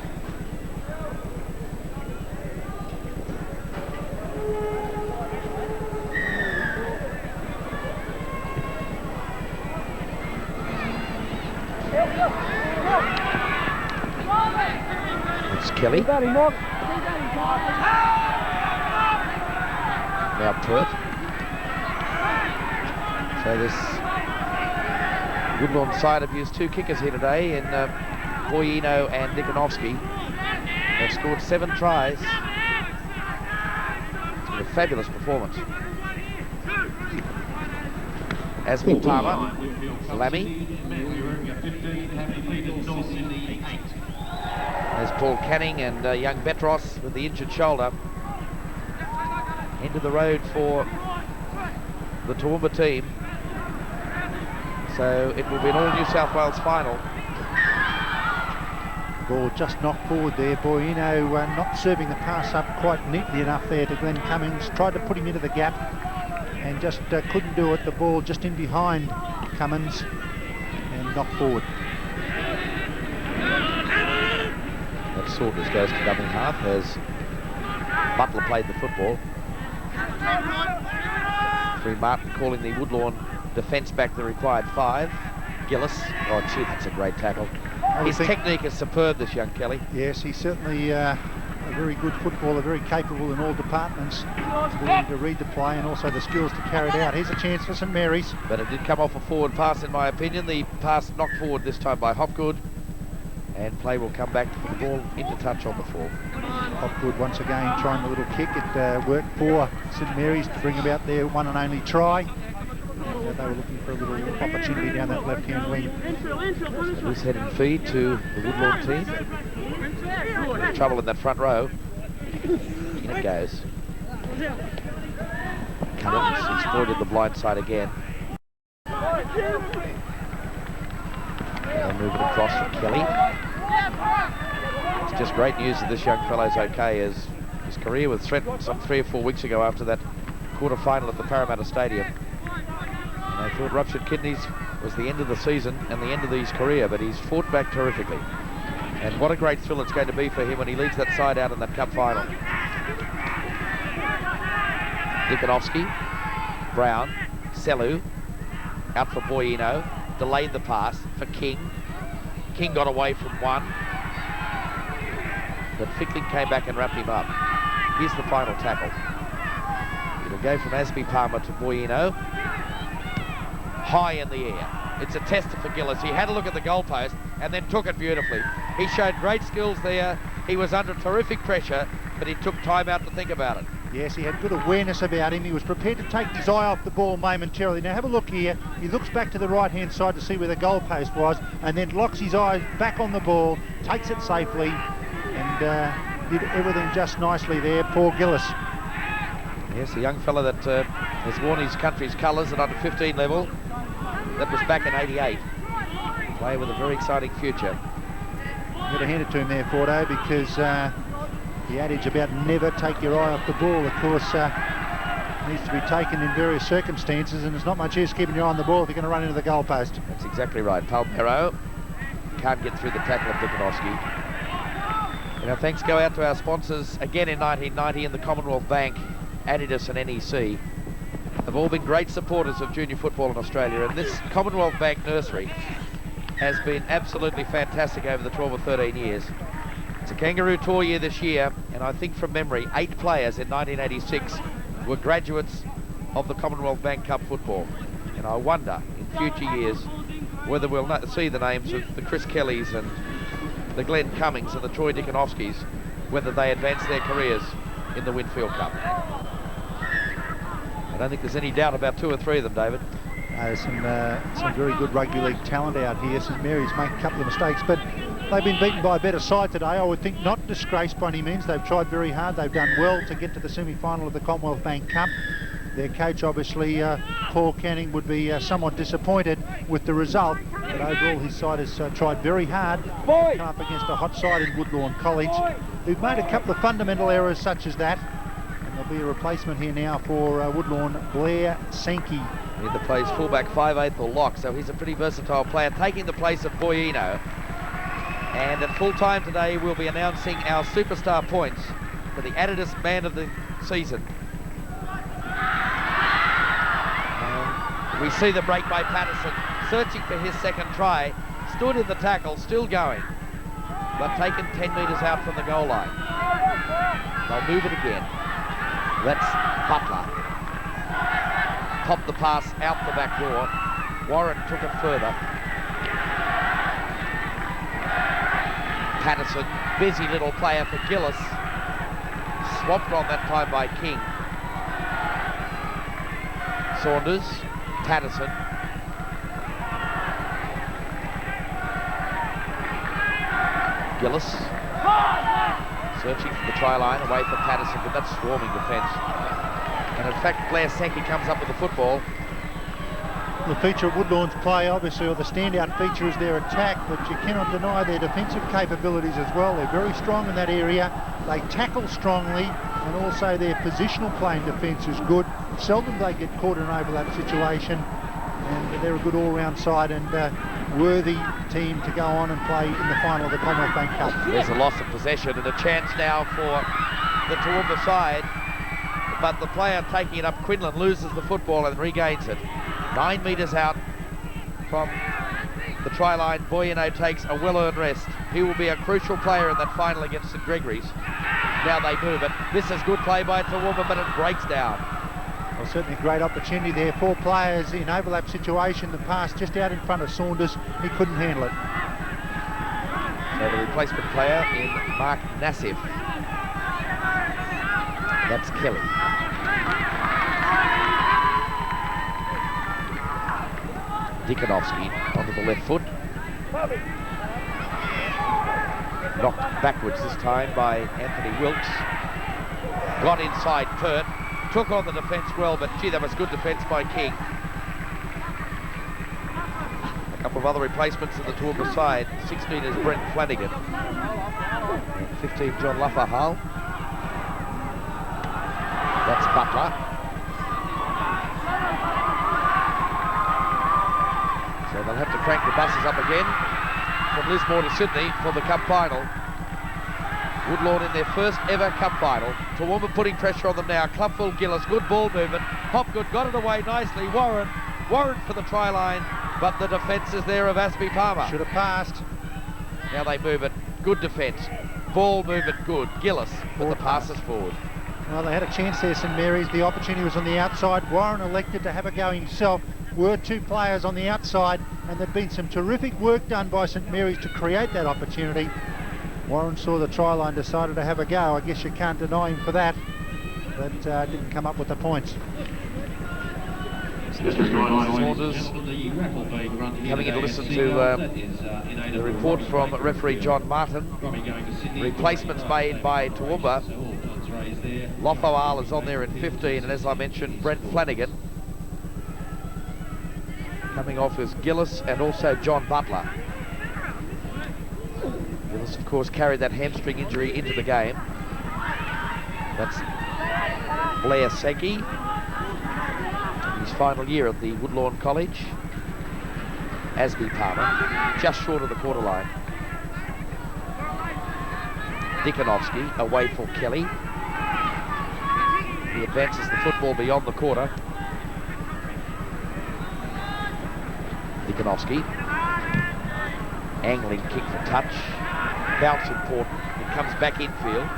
It's Kelly. Now Pert. So this Woodlawn side have used 2 kickers here today in Boyino and Dikanovsky. They've scored 7 tries. It's been a fabulous performance. Asby Palmer, Lammy. There's Paul Canning and young Betros with the injured shoulder. End of the road for the Toowoomba team. So it will be an all New South Wales final. Ball just knocked forward there. Boyino not serving the pass up quite neatly enough there to Glenn Cummings. Tried to put him into the gap and just couldn't do it. The ball just in behind Cummins and knocked forward. That Saunders goes to dummy half as Butler played the football. Free Martin calling the Woodlawn defence back the required 5. Gillis, oh gee, that's a great tackle. His technique is superb, this young Kelly. Yes, he's certainly a very good footballer, very capable in all departments, willing to read the play and also the skills to carry it out. Here's a chance for St Mary's. But it did come off a forward pass, in my opinion. The pass knocked forward this time by Hopgood, and play will come back to put the ball into touch on the 4. Hopgood once again trying a little kick. It worked for St Mary's to bring about their one and only try. They were looking for a little opportunity down that left-hand wing. Loose head and feed to the Woodlawn team. Trouble in that front row. In it goes. Cummins exploited the blind side again. They'll move it across from Kelly. It's just great news that this young fellow's okay, as his career was threatened some 3 or 4 weeks ago after that quarter-final at the Parramatta Stadium. They thought ruptured kidneys was the end of the season and the end of his career, but he's fought back terrifically. And what a great thrill it's going to be for him when he leads that side out in that cup final. Dikanovsky, Brown, Selu, out for Boyino, delayed the pass for King. King got away from one, but Fickling came back and wrapped him up. Here's the final tackle. It'll go from Asby Palmer to Boyino. High in the air. It's a tester for Gillis. He had a look at the goalpost and then took it beautifully. He showed great skills there. He was under terrific pressure, but he took time out to think about it. Yes, he had good awareness about him. He was prepared to take his eye off the ball momentarily. Now have a look here. He looks back to the right-hand side to see where the goalpost was and then locks his eyes back on the ball, takes it safely, and did everything just nicely there. Poor Gillis. Yes, a young fella that has worn his country's colours at under 15 level. That was back in '88. Player with a very exciting future. I'm going to hand it to him there, Fordo, because the adage about never take your eye off the ball, of course, needs to be taken in various circumstances, and there's not much use keeping your eye on the ball if you're going to run into the goalpost. That's exactly right. Palmero can't get through the tackle of Dikanovsky. And our thanks go out to our sponsors again in 1990 in the Commonwealth Bank, Adidas and NEC. Have all been great supporters of junior football in Australia, and this Commonwealth Bank nursery has been absolutely fantastic over the 12 or 13 years. It's a Kangaroo Tour year this year, and I think from memory 8 players in 1986 were graduates of the Commonwealth Bank Cup football, and I wonder in future years whether we'll see the names of the Chris Kellys and the Glenn Cummings and the Troy Dikanovskys, whether they advance their careers in the Winfield Cup. I don't think there's any doubt about 2 or 3 of them, David. Some very good rugby league talent out here. St Mary's make a couple of mistakes, but they've been beaten by a better side today. I would think not disgraced by any means. They've tried very hard. They've done well to get to the semi-final of the Commonwealth Bank Cup. Their coach, obviously, Paul Canning, would be somewhat disappointed with the result, but overall his side has tried very hard to come up against a hot side in Woodlawn College, who've made a couple of fundamental errors such as that. There'll be a replacement here now for Woodlawn, Blair Sankey. He either plays fullback, 5/8 or lock, so he's a pretty versatile player, taking the place of Boyino. And at full time today, we'll be announcing our superstar points for the Adidas Man of the Season. And we see the break by Patterson, searching for his second try, stood in the tackle, still going, but taken 10 metres out from the goal line. They'll move it again. That's Butler. Popped the pass out the back door. Warren took it further. Patterson, busy little player for Gillis. Swapped on that time by King. Saunders, Patterson, Gillis searching for the try line, away from Patterson, but that's swarming defence. And in fact, Blair Sankey comes up with the football. The feature of Woodlawn's play, obviously, or the standout feature, is their attack, but you cannot deny their defensive capabilities as well. They're very strong in that area. They tackle strongly, and also their positional play in defence is good. Seldom they get caught in an overlap situation, and they're a good all-round side and worthy team to go on and play in the final of the Commonwealth Bank Cup. There's a loss of possession and a chance now for the Toowoomba side, but the player taking it up, Quinlan, loses the football and regains it. 9 metres out from the try line, Boyano takes a well-earned rest. He will be a crucial player in that final against St Gregory's. Now they move it. This is good play by Toowoomba, but it breaks down. Well, certainly a great opportunity there. 4 players in overlap situation. The pass just out in front of Saunders. He couldn't handle it. So the replacement player in Mark Nassif. That's Kelly. Dikanovsky onto the left foot. Knocked backwards this time by Anthony Wilkes. Got inside Pert. Took on the defence well, but gee, that was good defence by King. A couple of other replacements in the Toowoomba side. 16 is Brent Flanagan. 15, John Lafahal. That's Butler. So they'll have to crank the buses up again from Lismore to Sydney for the Cup final. Woodlawn in their first ever Cup final. Toowoomba putting pressure on them now. Clubful Gillis, good ball movement. Hopgood got it away nicely. Warren for the try line, but the defence is there of Aspie Palmer. Should have passed. Now they move it. Good defence. Ball movement good. Gillis, but the pass is forward. Well, they had a chance there, St Mary's. The opportunity was on the outside. Warren elected to have a go himself. Were 2 players on the outside, and there'd been some terrific work done by St Mary's to create that opportunity. Warren saw the try line, decided to have a go. I guess you can't deny him for that, but didn't come up with the points. Saunders coming in to listen to the report from referee John Martin. Replacements made by Toowoomba. Lofoal is on there at 15, and as I mentioned, Brent Flanagan. Coming off is Gillis and also John Butler. Gillis, of course, carried that hamstring injury into the game. That's Blair Sankey, his final year at the Woodlawn College. Aspie Palmer, just short of the quarter line. Dikanovsky away for Kelly. He advances the football beyond the quarter. Dikanovsky. Angling kick for touch. Bounce important. It comes back infield.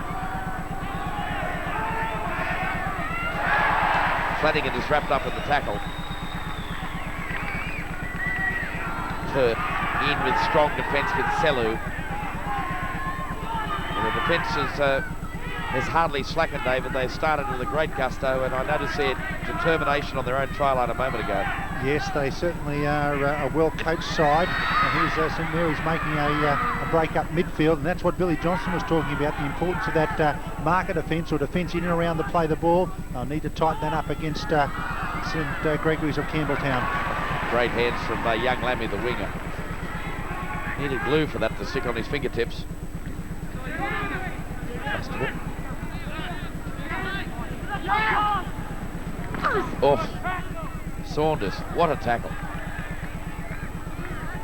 Flanagan is wrapped up in the tackle. Turt in with strong defence with Selu. And the defence has hardly slackened, David. They started with a great gusto, and I noticed their determination on their own try line a moment ago. Yes, they certainly are a well-coached side. And here's St Mary's making a break up midfield, and that's what Billy Johnson was talking about, the importance of that marker defence, or defence in and around the play the ball. They'll need to tighten that up against St Gregory's of Campbelltown. Great hands from young Lammy, the winger. Needed glue for that to stick on his fingertips. Off. Saunders, what a tackle.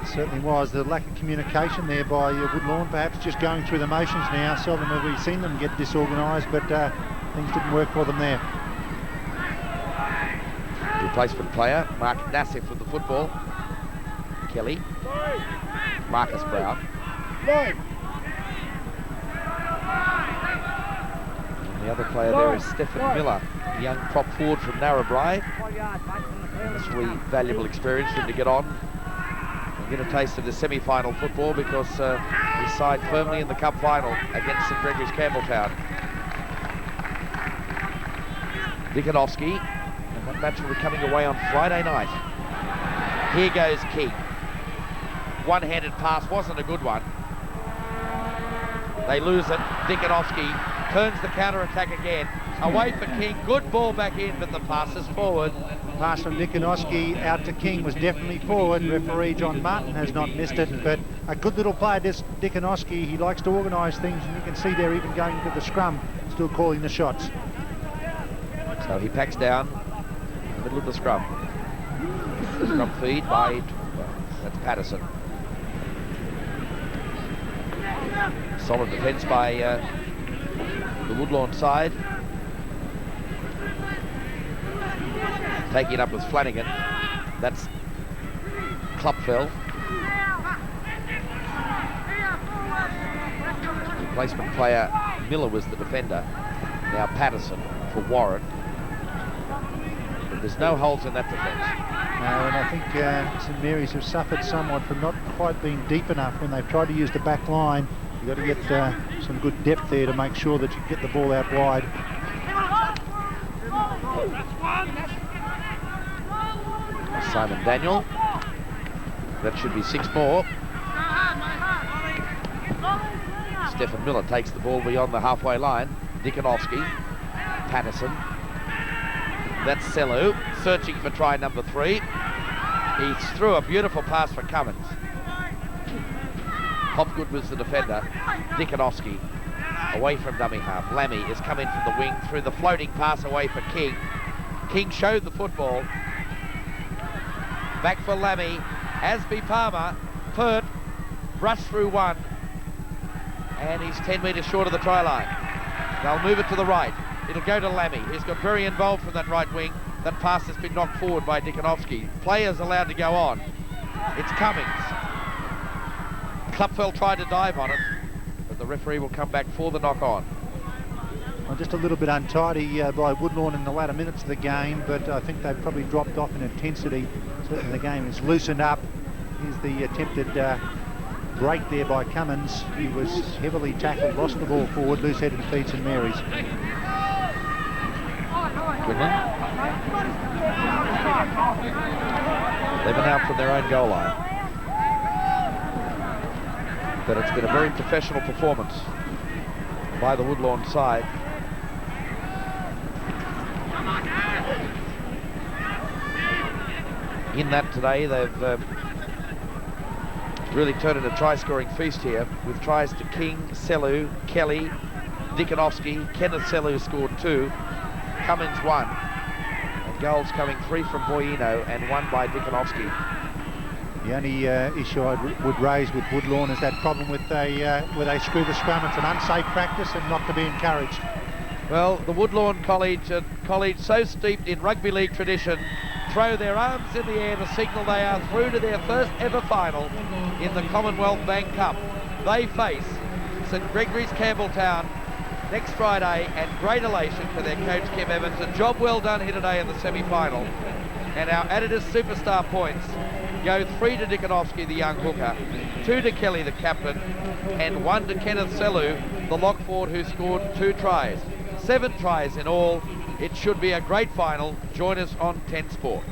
It certainly was. The lack of communication there by Woodlawn, perhaps just going through the motions now. Seldom have we seen them get disorganised, but things didn't work for them there. Replacement player, Mark Nassif with the football. Kelly. Marcus Brown. And the other player there is Stephen Miller, a young prop forward from Narrabri. This will be valuable experience for him to get on and get a taste of the semi-final football, because he's side firmly in the cup final against St Gregory's Campbelltown. Dikanovsky, and that match will be coming away on Friday night. Here goes King. One-handed pass, wasn't a good one. They lose it. Dickonowski turns the counter-attack again. Away for King. Good ball back in, but the pass is forward. Pass from Dickonowski out to King was definitely forward. Referee John Martin has not missed it, but a good little player, this Dickonowski. He likes to organise things, and you can see they're even going to the scrum, still calling the shots. So he packs down in the middle of the scrum. Scrum feed by Toowoomba. That's Patterson. Solid defence by the Woodlawn side. Taking it up with Flanagan. That's Klupfel. Replacement player Miller was the defender. Now Patterson for Warren. But there's no holes in that defence. No, and I think St Mary's have suffered somewhat from not quite being deep enough when they've tried to use the back line. You've got to get some good depth there to make sure that you get the ball out wide. Simon Daniel. That should be 6 more. Stephen Miller takes the ball beyond the halfway line. Dickonowski. Patterson. That's Selu, searching for try number 3. He threw a beautiful pass for Cummins. Hopgood was the defender. Dickonowski away from dummy half. Lammy is coming from the wing through the floating pass away for King. King showed the football. Back for Lammy. Asby Palmer. Pert rushed through one. And he's 10 metres short of the try line. They'll move it to the right. It'll go to Lammy. He's got very involved from that right wing. That pass has been knocked forward by Dickonowski. Players allowed to go on. It's Cummings. Klupfel tried to dive on it, but the referee will come back for the knock on. Well, just a little bit untidy by Woodlawn in the latter minutes of the game, but I think they've probably dropped off in intensity. Certainly the game is loosened up. Here's the attempted break there by Cummins. He was heavily tackled, lost the ball forward, loose-headed feet St Mary's. Goodman. 11 out from their own goal line. But it's been a very professional performance by the Woodlawn side. In that today, they've really turned into a try-scoring feast here, with tries to King, Selu, Kelly, Dickonowski. Kenneth Selu scored 2, Cummins 1, and goals coming 3 from Boyino and 1 by Dickonowski. The only issue I would raise with Woodlawn is that problem with where they screw the scrum. It's an unsafe practice and not to be encouraged. Well, the Woodlawn College, so steeped in rugby league tradition, throw their arms in the air to signal they are through to their first ever final in the Commonwealth Bank Cup. They face St Gregory's Campbelltown next Friday, and great elation for their coach Kev Evans. A job well done here today in the semi-final. And our Adidas superstar points go 3 to Dickonowski, the young hooker, 2 to Kelly, the captain, and 1 to Kenneth Selu, the lock forward, who scored 2 tries. 7 tries in all. It should be a great final. Join us on 10 Sport.